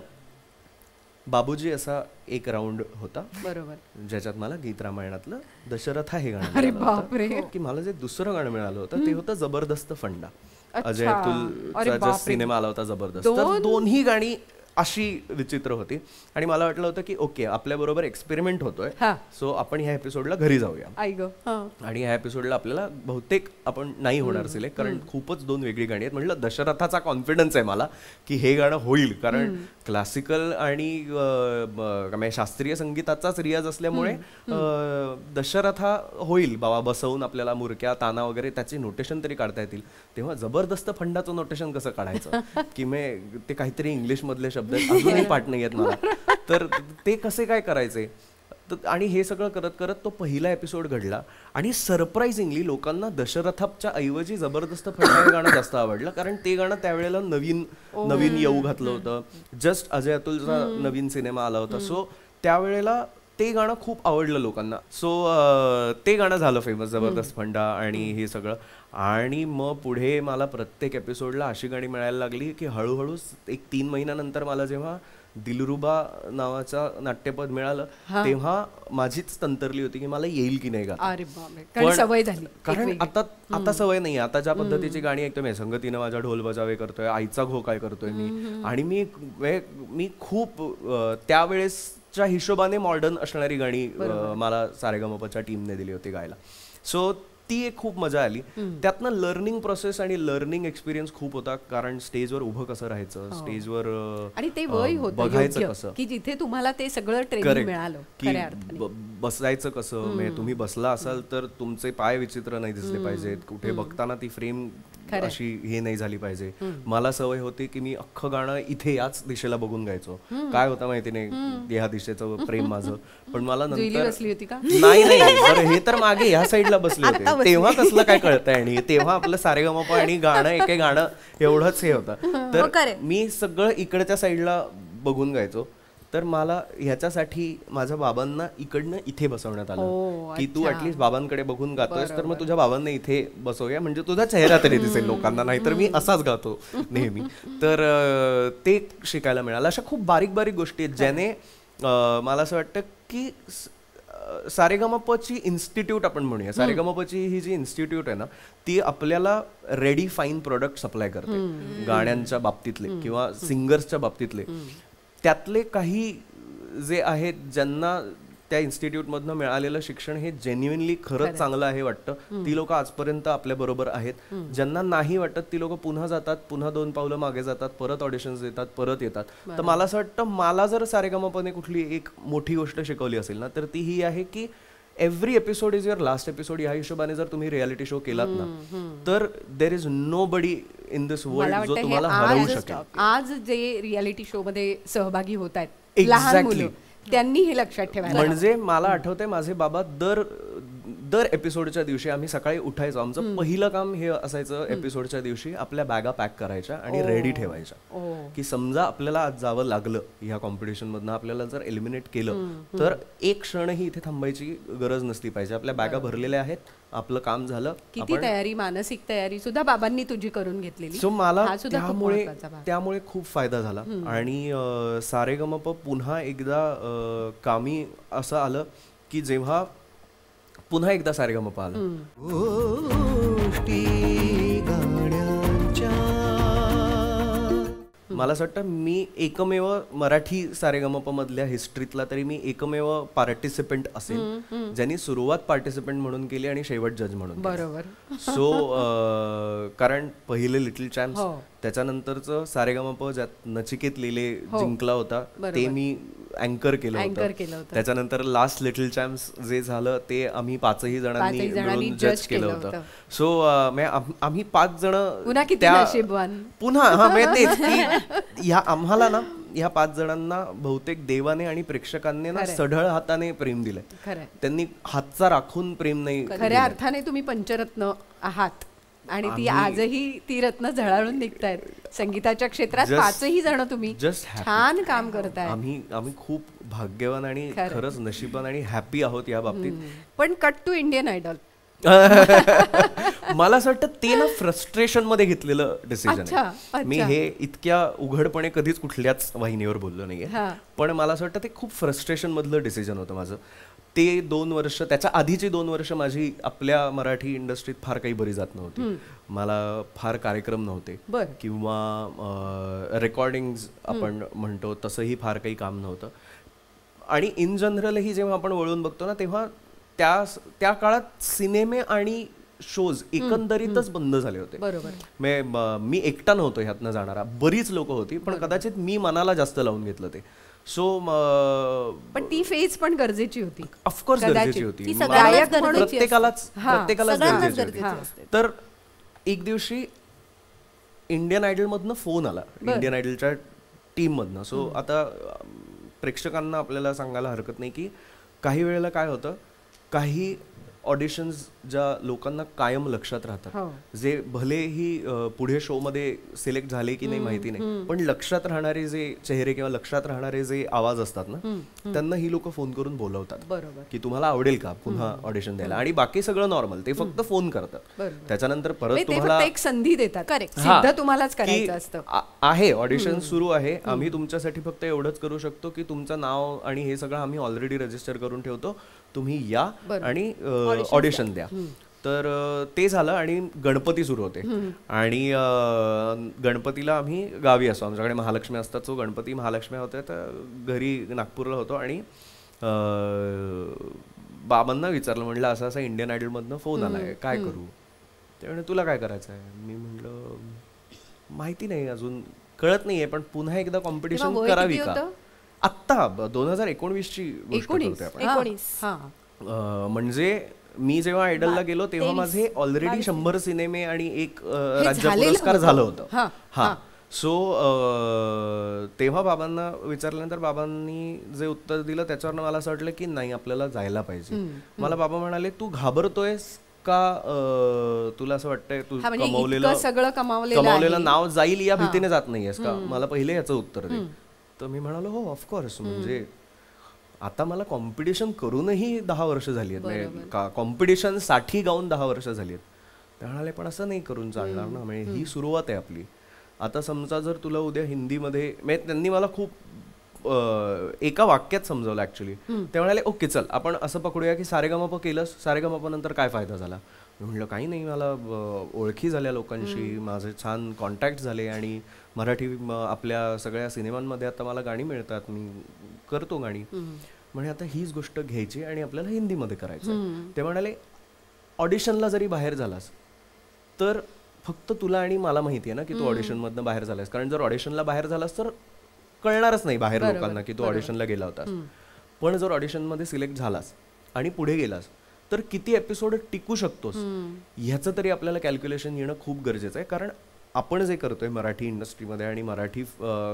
बाबूजी असा एक राऊंड होता बरोबर ज्याच्यात मला गीत रामायणातलं दशरथा हे गाणं की मला जे दुसरं गाणं मिळालं होतं ते होतं जबरदस्त फंडा. अजय अतुलचा सिनेमा आला होता जबरदस्त. तर 2ही गाणी अशी विचित्र होती आणि मला वाटलं होतं की ओके आपल्या बरोबर एक्सपेरिमेंट होतोय. सो आपण ह्या एपिसोडला घरी जाऊया. आणि ह्या एपिसोडला आपल्याला बहुतेक आपण नाही होणार सिलेक्ट कारण खूपच 2 वेगळी गाणी आहेत. म्हटलं दशरथाचा कॉन्फिडन्स आहे मला की हे गाणं होईल कारण क्लासिकल आणि शास्त्रीय संगीताचाच रियाज असल्यामुळे दशरथा होईल बाबा बसवून आपल्याला मुरक्या ताना वगैरे त्याची नोटेशन तरी काढता येतील. तेव्हा जबरदस्त फंडाचं नोटेशन कसं काढायचं की ते काहीतरी इंग्लिश मधले शब्द अजूनही पाठ नाही आहेत मला. तर ते कसे काय करायचे. आणि हे सगळं करत करत तो पहिला एपिसोड घडला आणि सरप्राइझिंगली लोकांना दशरथाच्या ऐवजी जबरदस्त फंडा हे गाणं जास्त आवडलं कारण ते गाणं त्यावेळेला नवीन येऊ घातलं होतं. जस्ट अजय अतुलचा नवीन सिनेमा आला होता. सो त्यावेळेला ते गाणं खूप आवडलं लोकांना. सो ते गाणं झालं फेमस जबरदस्त फंडा आणि हे सगळं. आणि मग पुढे मला प्रत्येक एपिसोडला अशी गाणी मिळायला लागली की हळूहळू एक 3 महिन्यानंतर मला जेव्हा दिलरुबा नावाचं नाट्यपद मिळालं तेव्हा माझीच तंतरली होती की मला येईल की नाही गाता. अरे बापरे, कारण सवय झाली. कारण आता सवय नाही. आता ज्या पद्धतीची गाणी ऐकतोय मी, संगतीनं माझा ढोल बजावे करतोय, आईचा घो काय करतोय मी, आणि मी खूप त्यावेळेसच्या हिशोबाने मॉडर्न असणारी गाणी मला सारेगमपच्या टीमने दिली होती गायला. सो ती एक खूप मजा आली. त्यातनं लर्निंग प्रोसेस आणि लर्निंग एक्सपिरियन्स खूप होता, कारण स्टेजवर उभं कसं राहायचं, स्टेजवर आणि ते वय होतं बघायचं कसं, की जिथे तुम्हाला ते सगळं ट्रेनिंग मिळालं खऱ्या अर्थाने. बसायचं कसं, म्हणजे तुम्ही बसला असाल तर तुमचे पाय विचित्र नाही दिसले पाहिजेत, कुठे बघताना ती फ्रेम अशी हे नाही झाली पाहिजे. मला सवय होती की मी अख्खं गाणं इथे याच दिशेला बघून गायचो. काय होतं माहिती नाही ह्या दिशेचं प्रेम माझं, पण मला नंतर बसली होती का नाही बरं हे तर मागे ह्या साईडला बसले होते, तेव्हा कसलं काय कळतंय. आणि तेव्हा आपलं सारेगमप आणि गाणं एके गाणं एवढंच हे होतं, तर मी सगळं इकडच्या साईडला बघून गायचो. तर मला ह्याच्यासाठी माझ्या बाबांना इकडनं इथे बसवण्यात आलं की तू ऍटलीस्ट बाबांकडे बघून गातोयस तर मग तुझ्या बाबांना इथे बसवूया, म्हणजे तुझा चेहरा तरी दिसेल लोकांना, नाहीतर मी असाच गातो नेहमी. तर ते शिकायला मिळालं. अशा खूप बारीक बारीक गोष्टी आहेत ज्याने मला असं वाटतं की सारेगमपची इन्स्टिट्यूट आपण म्हणूया, सारेगमपची ही जी इन्स्टिट्यूट आहे ना ती आपल्याला रेडी फाईन प्रोडक्ट सप्लाय करते गाण्यांच्या बाबतीतले किंवा सिंगर्सच्या बाबतीतले. त्यातले काही जे आहेत ज्यांना त्या इन्स्टिट्यूटमधनं मिळालेलं शिक्षण हे जेन्युइनली खरंच चांगलं आहे वाटतं, ती लोक आजपर्यंत आपल्या बरोबर आहेत. ज्यांना नाही वाटत ती लोक पुन्हा जातात, पुन्हा 2 पावलं मागे जातात, परत ऑडिशन्स देतात, परत येतात. तर मला असं वाटतं मला जर सारेगमपने कुठली एक मोठी गोष्ट शिकवली असेल ना तर ती ही आहे की every episode is your last episode. ह्या हिशोबाने जर तुम्ही रियालिटी शो केलात ना तर there is nobody in this world जो तुम्हाला हरवू शकेल. आज जे रियालिटी शो मध्ये सहभागी होत आहेत लहान मुलं, त्यांनी हे लक्षात ठेवायला. म्हणजे मला आठवतंय माझे बाबा दर एपिसोडच्या दिवशी आम्ही सकाळी उठायचो, आमचं पहिलं काम हे असायचं एपिसोडच्या दिवशी आपल्या बॅगा पॅक करायच्या आणि रेडी ठेवायच्या की समजा आपल्याला आज जावं लागलं ह्या कॉम्पिटिशन मधनं, आपल्याला जर एलिमिनेट केलं तर एक क्षणही इथे थांबायची गरज नसली पाहिजे. आपल्या बॅगा भरलेल्या आहेत, आपलं काम झालं. किती तयारी, मानसिक तयारी सुद्धा बाबांनी तुझी करून घेतलेली. सो मला त्यामुळे खूप फायदा झाला. आणि सारेगमप पुन्हा एकदा कामी असं आलं की जेव्हा पुन्हा एकदा सारेगमप आलं. मला असं वाटतं मी एकमेव मराठी सारेगमप मधल्या हिस्ट्रीतला तरी मी एकमेव पार्टिसिपेंट असेल ज्यांनी सुरुवात पार्टिसिपेंट म्हणून केली आणि शेवट जज म्हणून. बरोबर. सो कारण पहिले लिटिल चॅम्प्स, त्याच्यानंतरचं सारेगमप ज्यात नचिकेत लिले जिंकला होता ते मी अँकर केलं होतं. त्याच्यानंतर लास्ट लिटिल चॅम्प्स जे झालं ते आम्ही 5ही जणांनी मिळून जज केलं होतं. सो आम्ही 5 जण पुन्हा ह्या आम्हाला ना ह्या 5 जणांना बहुतेक देवाने आणि प्रेक्षकांनी ना सढळ हाताने प्रेम दिलंय. त्यांनी हातचा राखून प्रेम नाही. खऱ्या अर्थाने तुम्ही पंचरत्न आहात आणि ती आजही ती रत्न झळाळून निघतायत. संगीताच्या क्षेत्रात 5ही जण तुम्ही छान काम करताय. आम्ही खूप भाग्यवान आणि खरंच नशीबवान आणि हॅपी आहोत या बाबतीत. पण कट टू इंडियन आयडॉल मला असं वाटतं ते ना फ्रस्ट्रेशन मध्ये घेतलेलं डिसिजन आहे. मी हे इतक्या उघडपणे कधीच कुठल्याच वाहिनीवर बोललो नाहीये, पण मला असं वाटतं ते खूप फ्रस्ट्रेशन मधलं डिसिजन होतं माझं. ते 2 वर्ष, त्याच्या आधीची 2 वर्ष माझी आपल्या मराठी इंडस्ट्रीत फार काही बरी जात नव्हती. मला फार कार्यक्रम नव्हते किंवा रेकॉर्डिंग आपण म्हणतो तसंही फार काही काम नव्हतं. आणि इन जनरलही जेव्हा आपण वळून बघतो ना तेव्हा त्या काळात सिनेमे आणि शोज एकंदरीतच बंद झाले होते. मी एकटा नव्हतो ह्यातनं जाणारा, बरीच लोक होती, पण कदाचित मी मनाला जास्त लावून घेतलं ते. सो पण ती फेज पण गरजेची होती. ऑफकोर्स गरजेची होती, प्रत्येकालाच गरजेची होती. तर एक दिवशी इंडियन आयडल मधनं फोन आला, इंडियन आयडलच्या टीम मधनं. सो आता प्रेक्षकांना आपल्याला सांगायला हरकत नाही की काही वेळेला काय होतं, काही ऑडिशन्स ज्या लोकांना कायम लक्षात राहतात, जे भलेही पुढे शो मध्ये सिलेक्ट झाले की नाही माहिती नाही, पण लक्षात राहणारे जे चेहरे किंवा लक्षात राहणारे जे आवाज असतात ना, त्यांना ही लोक फोन करून बोलवतात की तुम्हाला आवडेल का पुन्हा ऑडिशन द्यायला, आणि बाकी सगळं नॉर्मल, ते फक्त फोन करतात. त्याच्यानंतर परत तुम्हाला एक संधी देतात. करेक्ट, सिद्ध तुम्हालाच करायचं असतं. आहे ऑडिशन सुरू आहे, आम्ही तुमच्यासाठी फक्त एवढंच करू शकतो की तुमचं नाव आणि हे सगळं आम्ही ऑलरेडी रजिस्टर करून ठेवतो, तुम्ही या आणि ऑडिशन द्या. तर ते झालं आणि गणपती सुरू होते, आणि गणपतीला आम्ही गावी असतो, आमच्याकडे महालक्ष्मी असतात. सो गणपती महालक्ष्मी होते, तर घरी नागपूरला होतो, आणि बाबांना विचारलं, म्हणलं असं असं इंडियन आयडल मधनं फोन आलाय, काय करू? ते म्हणजे तुला काय करायचं आहे? मी म्हणलं माहिती नाही, अजून कळत नाहीये, पण पुन्हा एकदा कॉम्पिटिशन करावी का? आत्ता 2019ची गोष्ट करतोय आपण. म्हणजे मी जेव्हा आयडलला गेलो तेव्हा माझे ऑलरेडी 100 सिनेमे आणि एक राज्य पुरस्कार झालं होतं. हा, सो तेव्हा बाबांना विचारल्यानंतर बाबांनी जे उत्तर दिलं त्याच्यावर मला असं वाटलं की नाही, आपल्याला जायला पाहिजे. मला बाबा म्हणाले, तू घाबरतोयस का? तुला असं वाटतंय तू कमावलेलं नाव जाईल या भीतीने जात नाहीयेस का? मला पहिले याचं उत्तर दे. तर मी म्हणालो हो ऑफकोर्स, म्हणजे आता मला कॉम्पिटिशन करूनही 10 वर्ष झाली आहेत, कॉम्पिटिशन साठी गाऊन 10 वर्ष झाली आहेत. ते म्हणाले पण असं नाही करून चालणार ना, म्हणजे ही सुरुवात आहे आपली. आता समजा जर तुला उद्या हिंदीमध्ये, म्हणजे त्यांनी मला खूप एका वाक्यात समजवलं ऍक्च्युली. ते म्हणाले ओके चल आपण असं पकडूया की सारेगमप केलंस, सारेगमप नंतर काय फायदा झाला? मी म्हणलं काही नाही, मला ओळखी झाल्या लोकांशी, माझे छान कॉन्टॅक्ट झाले, आणि मराठी आपल्या सगळ्या सिनेमांमध्ये आता मला गाणी मिळतात, मी करतो गाणी. म्हणजे आता हीच गोष्ट घ्यायची आणि आपल्याला हिंदीमध्ये करायचं. ते म्हणाले ऑडिशनला जरी बाहेर झालास तर फक्त तुला आणि मला माहिती आहे ना की तू ऑडिशन मधनं बाहेर झालास, कारण जर ऑडिशनला बाहेर झालास तर कळणारच नाही बाहेर लोकांना की तू ऑडिशनला गेला होतास. पण जर ऑडिशन मध्ये सिलेक्ट झालास आणि पुढे गेलास तर किती एपिसोड टिकू शकतोस ह्याचं तरी आपल्याला कॅल्क्युलेशन येणं खूप गरजेचं आहे. कारण आपण जे करतोय मराठी इंडस्ट्रीमध्ये आणि मराठी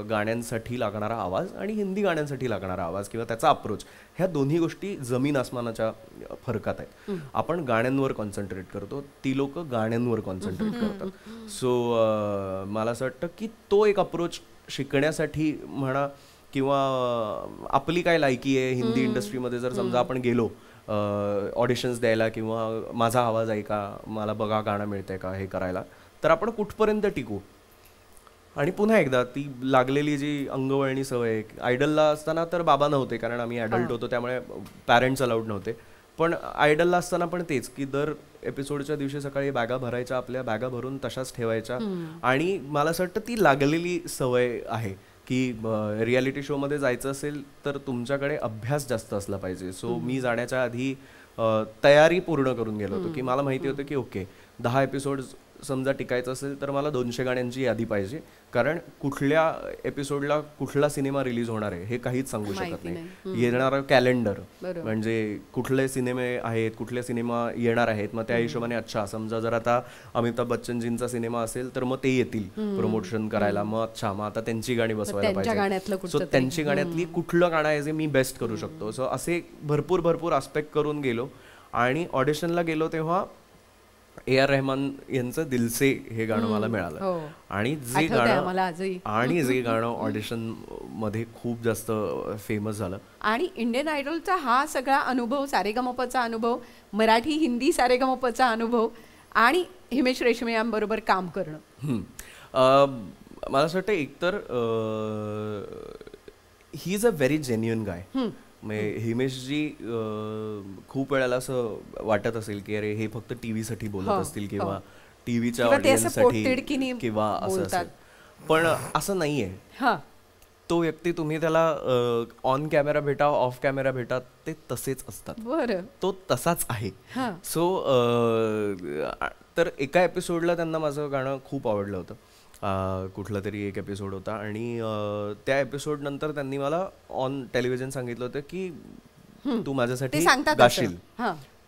गाण्यांसाठी लागणारा आवाज आणि हिंदी गाण्यांसाठी लागणारा आवाज किंवा त्याचा अप्रोच, ह्या दोन्ही गोष्टी जमीन आसमानाच्या फरकात आहेत. आपण गाण्यांवर कॉन्सन्ट्रेट करतो, ती लोक गाण्यांवर कॉन्सन्ट्रेट करतात. सो मला असं वाटतं की तो एक अप्रोच शिकण्यासाठी म्हणा किंवा आपली काय लायकी आहे हिंदी इंडस्ट्रीमध्ये, जर समजा आपण गेलो ऑडिशन्स द्यायला किंवा माझा आवाज ऐका, मला बघा गाणं मिळतंय का हे करायला, तर आपण कुठपर्यंत टिकू. आणि पुन्हा एकदा ती लागलेली जी अंगवळणी सवय, आयडलला असताना तर बाबा नव्हते कारण आम्ही ॲडल्ट होतो त्यामुळे पॅरेंट्स अलाउड नव्हते, पण आयडलला असताना पण तेच की दर एपिसोडच्या दिवशी सकाळी बॅगा भरायच्या, आपल्या बॅगा भरून तशाच ठेवायच्या. आणि मला असं वाटतं ती लागलेली सवय आहे की रियालिटी शोमध्ये जायचं असेल तर तुमच्याकडे अभ्यास जास्त असला पाहिजे. सो मी जाण्याच्या आधी तयारी पूर्ण करून गेलो होतो की मला माहिती होतं की ओके 10 एपिसोड समजा टिकायचं असेल तर मला 200 गाण्यांची यादी पाहिजे, कारण कुठल्या एपिसोडला कुठला सिनेमा रिलीज होणार आहे हे काहीच सांगू शकत नाही. येणारं कॅलेंडर म्हणजे कुठले सिनेमे आहेत, कुठले सिनेमा येणार आहेत, मग त्या हिशोबाने अच्छा समजा जर आता अमिताभ बच्चनजींचा सिनेमा असेल तर मग ते येतील प्रमोशन करायला, मग अच्छा मग आता त्यांची गाणी बसवायला पाहिजे, सो त्यांची गाण्यातली कुठलं गाणं आहे जे मी बेस्ट करू शकतो. सो असे भरपूर आस्पेक्ट करून गेलो आणि ऑडिशनला गेलो तेव्हा A.R. रहमान यांचं दिलसे हे गाणं मला मिळालं. आणि जे गाणं ऑडिशन मध्ये खूप जास्त फेमस झालं. आणि इंडियन आयडलचा हा सगळा अनुभव, सारेगमपचा अनुभव, मराठी हिंदी सारेगमपचा अनुभव आणि हिमेश रेशमियांबरोबर काम करणं, मला असं वाटतं एकतर he is a very genuine guy. हिमेशजी खूप वेळेला असं वाटत असेल की अरे हे फक्त टीव्हीसाठी बोलत असतील किंवा टीव्हीच्या ऑडियन्ससाठी किंवा असं असेल, पण असं नाहीये. तो व्यक्ती तुम्ही त्याला ऑन कॅमेरा भेटा, ऑफ कॅमेरा भेटा, ते तसेच असतात, तो तसाच आहे. सो तर एका एपिसोडला त्यांना माझं गाणं खूप आवडलं होतं, कुठला तरी एक एपिसोड होता, आणि त्या एपिसोड नंतर त्यांनी मला ऑन टेलिव्हिजन सांगितलं होतं की तू माझ्यासाठी गाशील,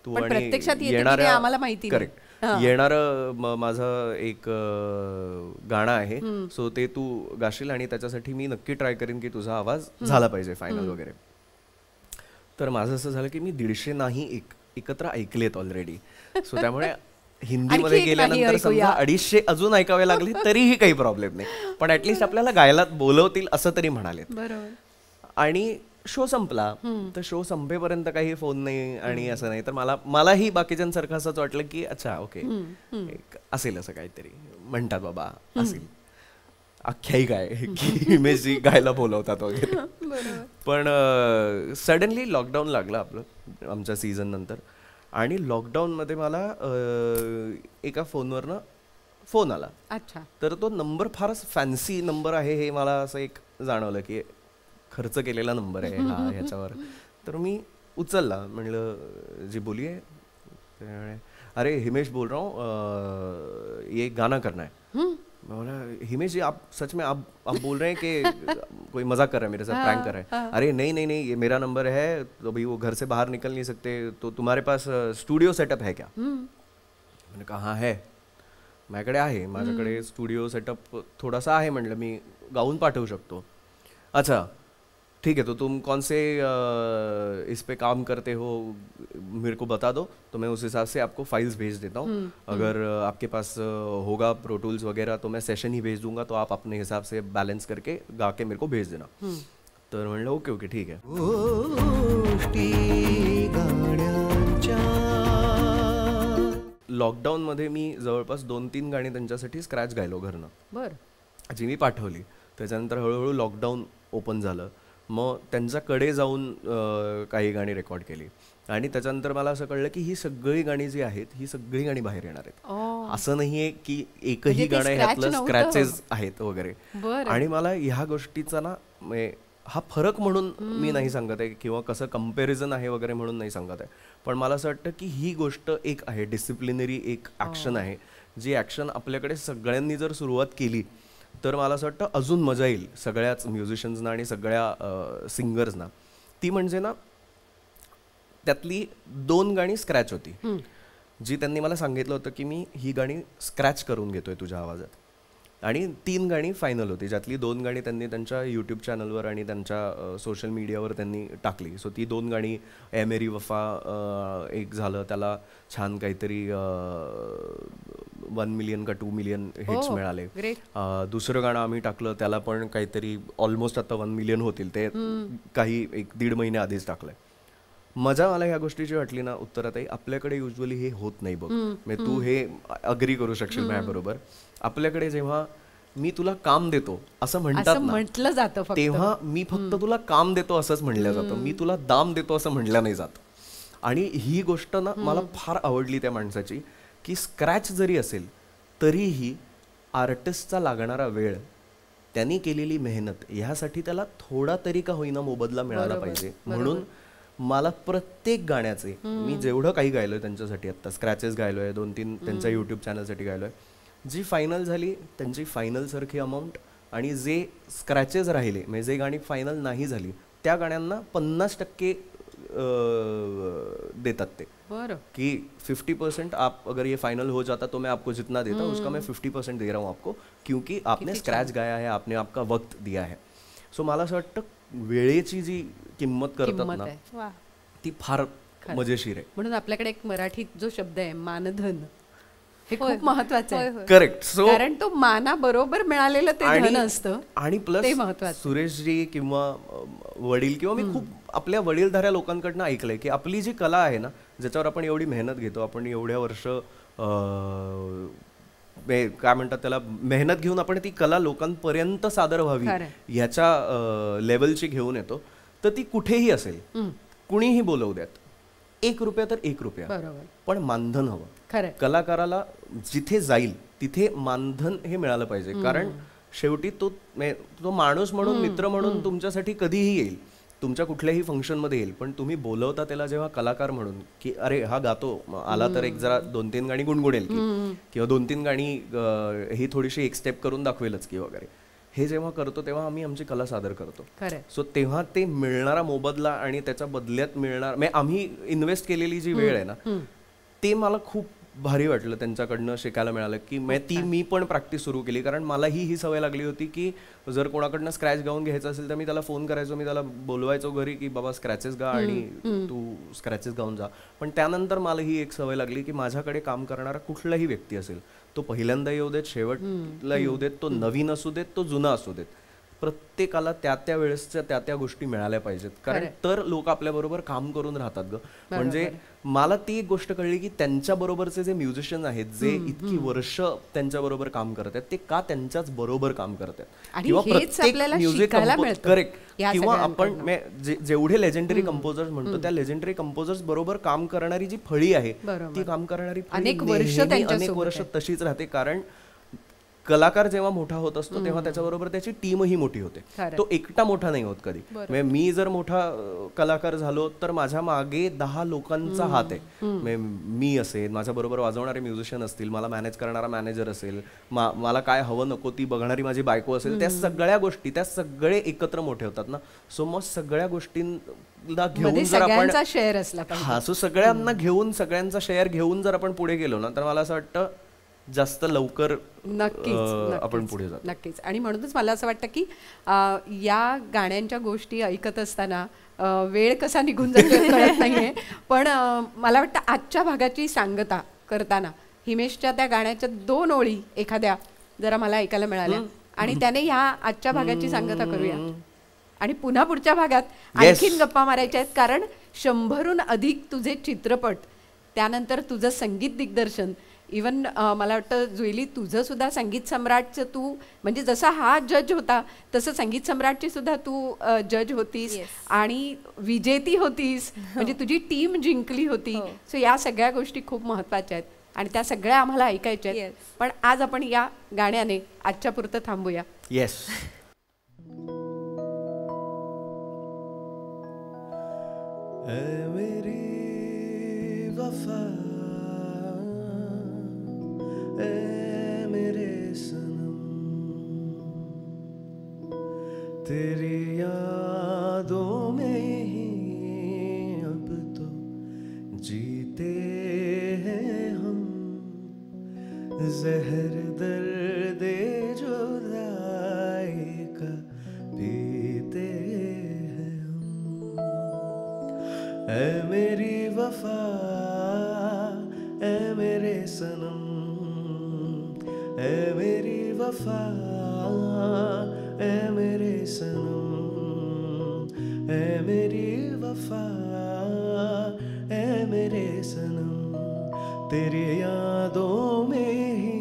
तू आणि येणारं माझं एक गाणं आहे सो ते तू गाशील आणि त्याच्यासाठी मी नक्की ट्राय करेन की तुझा आवाज झाला पाहिजे फायनल वगैरे. तर माझं असं झालं की मी 150 नाही एक एकत्र ऐकलेत ऑलरेडी. सो त्यामुळे हिंदीमध्ये आणखी एक नाही गेल्यानंतर समजा ऐकूया. 250 अजून ऐकावे लागले तरीही काही प्रॉब्लेम नाही, पण ऍटलिस्ट आपल्याला गायला बोलवतील असं तरी म्हणालेत. बरोबर. आणि शो संपला तर शो संपेपर्यंत काही फोन नाही आणि असं नाही, तर मलाही बाकीच्यांसारखं असंच वाटलं की अच्छा ओके असेल असं काहीतरी म्हणतात बाबा असेल, आख्यायिका आहे की हिमेशजी गायला बोलवतात वगैरे. पण सडनली लॉकडाऊन लागलं आपलं आमच्या सीझन नंतर, आणि लॉकडाऊनमध्ये मला एका फोनवरनं फोन आला. अच्छा. तर तो नंबर फारच फॅन्सी नंबर आहे हे मला असं एक जाणवलं की खर्च केलेला नंबर आहे हा ह्याच्यावर. तर मी उचलला, म्हणलं जी बोलिये. अरे हिमेश बोल रहा हूँ, ये गाना करना है. बोला हिमेश जी आप सच में आप बोल रहे हैं कि कोई मजाक कर रहा है मेरे साथ, प्रैंक कर रहा है. अरे नहीं नहीं नहीं, ये मेरा नंबर है, तो भाई वो घर से बाहर निकल नहीं सकते, तो तुम्हारे पास स्टुडिओ सेटअप है क्या. मैंने कहा हाँ है, माझ्याकडे आहे, माझ्याकडे स्टुडिओ सेटअप थोडासा आहे, म्हणलं मी गाऊन पाठवू शकतो. अच्छा ठीक है, तो तुम कौन से इस पे काम करते हो मेरे को बता दो, तो मैं उस हिसाब से आपको फाइल्स भेज देता हूँ. अगर आपके पास होगा प्रो टूल्स वगैरह तो मैं सेशन ही भेज दूंगा, तो आप अपने हिसाब से बैलेंस करके गा के मेरे को भेज देना. तर म्हणलं ओके ओके ठीक आहे. लॉकडाऊनमध्ये मी जवळपास 2-3 गाणी त्यांच्यासाठी स्क्रॅच गायलो घरनं. बरं. जी मी पाठवली. त्याच्यानंतर हळूहळू लॉकडाऊन ओपन झालं, मग त्यांच्याकडे जाऊन काही गाणी रेकॉर्ड केली, आणि त्याच्यानंतर मला असं कळलं की ही सगळी गाणी जी आहेत ही सगळी गाणी बाहेर येणार आहेत. असं नाहीये की एकही गाणं ह्यातलं स्क्रॅचेस आहेत वगैरे. आणि मला ह्या गोष्टीचा ना हा फरक म्हणून मी नाही सांगत आहे किंवा कसं कम्पॅरिझन आहे वगैरे म्हणून नाही सांगत आहे, पण मला असं वाटतं की ही गोष्ट एक आहे डिसिप्लिनरी एक ॲक्शन आहे, जी ॲक्शन आपल्याकडे सगळ्यांनी जर सुरुवात केली तर मला असं वाटतं अजून मजा येईल सगळ्याच म्युझिशियन्सना आणि सगळ्या सिंगर्सना. ती म्हणजे ना त्यातली 2 गाणी स्क्रॅच होती, जी त्यांनी मला सांगितलं होतं की मी ही गाणी स्क्रॅच करून घेतोय तुझ्या आवाजात, आणि 3 गाणी फायनल होती, ज्यातली 2 गाणी त्यांनी त्यांच्या यूट्यूब चॅनलवर आणि त्यांच्या सोशल मीडियावर त्यांनी टाकली. सो ती 2 गाणी ए मेरी वफा एक झालं, त्याला छान काहीतरी 1 मिलियन का 2 मिलियन हिट्स मिळाले. दुसरं गाणं आम्ही टाकलं त्याला पण काहीतरी ऑलमोस्ट आता 1 मिलियन होतील, ते काही 1-1.5 महिने आधीच टाकलंय. मजा मला ह्या गोष्टीची वाटली ना उत्तराताई, आपल्याकडे युजली हे होत नाही बघ. म्हणजे तू हे अग्री करू शकशील माझ्याबरोबर. आपल्याकडे जेव्हा मी तुला काम देतो असं म्हणतात म्हटलं जातं, तेव्हा मी फक्त तुला काम देतो असंच म्हणलं जातं, मी तुला दाम देतो असं म्हणलं नाही जात. आणि ही गोष्ट ना मला फार आवडली त्या माणसाची, की स्क्रॅच जरी असेल तरीही आर्टिस्टचा लागणारा वेळ, त्यांनी केलेली मेहनत, ह्यासाठी त्याला थोडा तरी का होईना मोबदला मिळाला पाहिजे. म्हणून मला प्रत्येक गाण्याचे, मी जेवढं काही गायलोय त्यांच्यासाठी, आता स्क्रॅचेस गायलोय, 2-3 त्यांच्या यूट्यूब चॅनलसाठी गायलोय, जी फायनल झाली त्यांची फायनल सारखी अमाऊंट, आणि जे स्क्रॅचेस राहिले म्हणजे जे गाणी फायनल नाही झाली त्या गाण्यांना 50% देतात ते. कि 50% आप अगर ये फाइनल हो जाता तो मैं आपको जितना देता उसका मैं 50% दे रहा हूँ आपको, क्योंकि आपने स्क्रॅच गाया है, आपने आपका वक्त दिया है. सो मला असं वाटतं वेळेची जी किंमत करतात ना ती फार मजेशीर आहे. म्हणून आपल्याकडे एक मराठीत जो शब्द आहे मानधन, हे खूप महत्वाचं आहे. करेक्ट. सो कारण तो माना बरोबर मिळालेलं ते धन असतं, आणि प्लस सुरेशजी किंवा वडील किंवा मी खूप आपल्या वडीलधाऱ्या लोकांकडनं ऐकलंय की आपली जी कला आहे ना, ज्याच्यावर आपण एवढी मेहनत घेतो, आपण एवढ्या वर्ष काय म्हणतात त्याला मेहनत घेऊन आपण ती कला लोकांपर्यंत सादर व्हावी ह्याच्या लेवलची घेऊन येतो, तर ती कुठेही असेल, कुणीही बोलवू द्यात, 1 रुपया तर 1 रुपया, पण मानधन हवं. कलाकाराला जिथे जाईल तिथे मानधन हे मिळालं पाहिजे, कारण शेवटी तो माणूस म्हणून, मित्र म्हणून तुमच्यासाठी कधीही येईल, तुमच्या कुठल्याही फंक्शनमध्ये येईल, पण तुम्ही बोलवता त्याला जेव्हा कलाकार म्हणून की अरे हा गातो, आला तर एक जरा 2-3 गाणी गुणगुणेल की, किंवा 2-3 गाणी ही थोडीशी एक स्टेप करून दाखवेलच की वगैरे, हे जेव्हा करतो तेव्हा आम्ही आमची कला सादर करतो. सो तेव्हा ते मिळणारा मोबदला आणि त्याच्या बदल्यात मिळणार, आम्ही इन्व्हेस्ट केलेली जी वेळ आहे ना, ते मला खूप भारी वाटलं त्यांच्याकडनं शिकायला मिळालं की मी पण प्रॅक्टिस सुरू केली. कारण मलाही ही सवय लागली होती की जर कोणाकडनं स्क्रॅच गाऊन घ्यायचं असेल तर मी त्याला फोन करायचो, मी त्याला बोलवायचो घरी की बाबा स्क्रॅचेस गा आणि तू स्क्रॅचेस गाऊन जा. पण त्यानंतर मला ही एक सवय लागली की माझ्याकडे काम करणारा कुठलाही व्यक्ती असेल, तो पहिल्यांदा येऊ देत, शेवटला येऊ देत, तो नवीन असू देत, तो जुना असू देत, प्रत्येकाला त्या वेळेसच्या त्या गोष्टी मिळाल्या पाहिजेत. कारण तर लोक आपल्या बरोबर काम करून राहतात ग. म्हणजे मला ती एक गोष्ट कळली की त्यांच्या बरोबरचे जे म्युझिशियन आहेत, जे इतकी वर्ष त्यांच्या बरोबर काम करतात, ते का त्यांच्याच बरोबर काम करतात किंवा प्रत्येक म्युझिक करेक्ट किंवा आपण जेवढे लेजेंडरी कंपोजर्स म्हणतो त्या लेजेंडरी कंपोजर्स बरोबर काम करणारी जी फळी आहे ती काम करणारी अनेक वर्ष तशीच राहते. कारण कलाकार जेव्हा मोठा होत असतो तेव्हा त्याच्याबरोबर त्याची टीमही मोठी होते. तो एकटा मोठा नाही होत कधी. म्हणजे मी जर मोठा कलाकार झालो तर माझ्या मागे 10 लोकांचा हात आहे. मी असेल, माझ्या बरोबर वाजवणारे म्युझिशियन असतील, मला मॅनेज करणारा मॅनेजर असेल, मला काय हवं नको ती बघणारी माझी बायको असेल, त्या सगळ्या गोष्टी त्या सगळे एकत्र मोठे होतात ना. सो मग सगळ्या गोष्टींना घेऊन जर आपण शेअर असला सो सगळ्यांना घेऊन सगळ्यांचा शेअर घेऊन जर आपण पुढे गेलो ना तर मला असं वाटतं जास्त लवकर आपण पुढे जातो. नक्कीच. आणि म्हणूनच मला असं वाटतं की या गाण्यांच्या गोष्टी ऐकत असताना वेळ कसा निघून जातो कळत नाहीये. पण मला वाटतं आजच्या भागाची सांगता करताना हिमेशच्या त्या गाण्याच्या 2 ओळी एखाद्या जरा मला ऐकायला मिळाल्या आणि त्याने ह्या आजच्या भागाची सांगता करूया आणि पुन्हा पुढच्या भागात आणखीन गप्पा मारायच्या आहेत. कारण 100हून अधिक तुझे चित्रपट, त्यानंतर तुझं संगीत दिग्दर्शन, इवन मला वाटतं जुईली तुझं सुद्धा संगीत सम्राटचं तू म्हणजे जसा हा जज होता तसं संगीत सम्राटची सुद्धा तू जज होतीस आणि विजेती होतीस. म्हणजे तुझी टीम जिंकली होती. सो या सगळ्या गोष्टी खूप महत्त्वाच्या आहेत आणि त्या सगळ्या आम्हाला ऐकायच्या आहेत. पण आज आपण या गाण्याने आजच्या पुरतं थांबूया. येस. मेरे सनम तेरी यादों में ही अब तो जीते हैं हम, जहर दर्द जुदाई का पीते हैं हम. ऐ मेरी वफा ऐ मेरे सनम, ऐ मेरी वफा ऐ मेरे सनम, ऐ मेरी वफा ऐ मेरे सनम, तेरी यादों में ही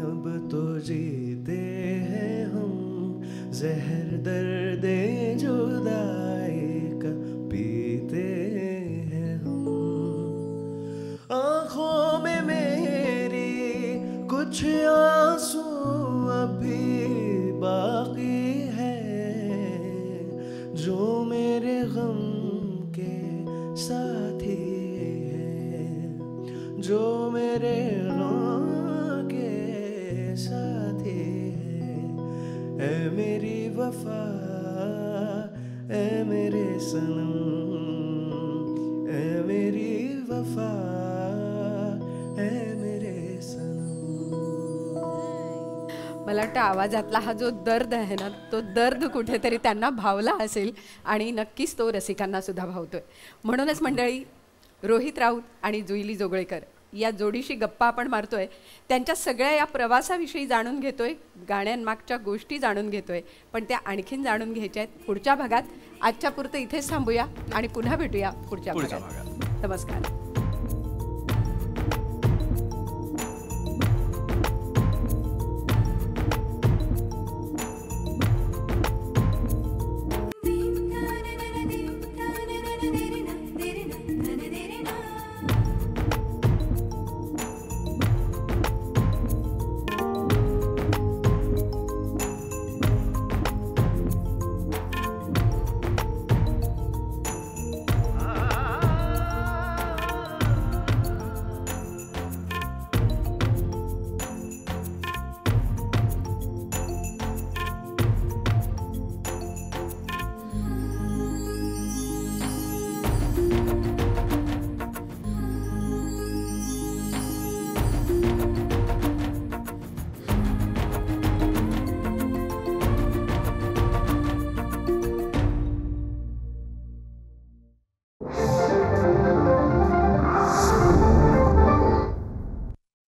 अब तो जीते हैं हम, जहर दर्द जुदाई का पीते हैं हम. आँखों में मेरी कुछ आंसू अभी बाकी है, जो मेरे गम के साथी है, जो मेरे गम के साथी है. ऐ मेरी वफा ऐ मेरे सनम, ऐ मेरी वफा ऐ मेरे सनम. मला वाटतं आवाजातला हा जो दर्द आहे ना तो दर्द कुठेतरी त्यांना भावला असेल आणि नक्कीच तो रसिकांना सुद्धा भावतोय. म्हणूनच मंडळी रोहित राऊत आणि जुईली जोगळेकर या जोडीशी गप्पा आपण मारतोय. त्यांच्या सगळ्या या प्रवासाविषयी जाणून घेतोय, गाण्यांमागच्या गोष्टी जाणून घेतोय. पण त्या आणखीन जाणून घ्यायच्या आहेत पुढच्या भागात. आजच्या पुरतं इथेच थांबूया आणि पुन्हा भेटूया पुढच्या भागात. नमस्कार.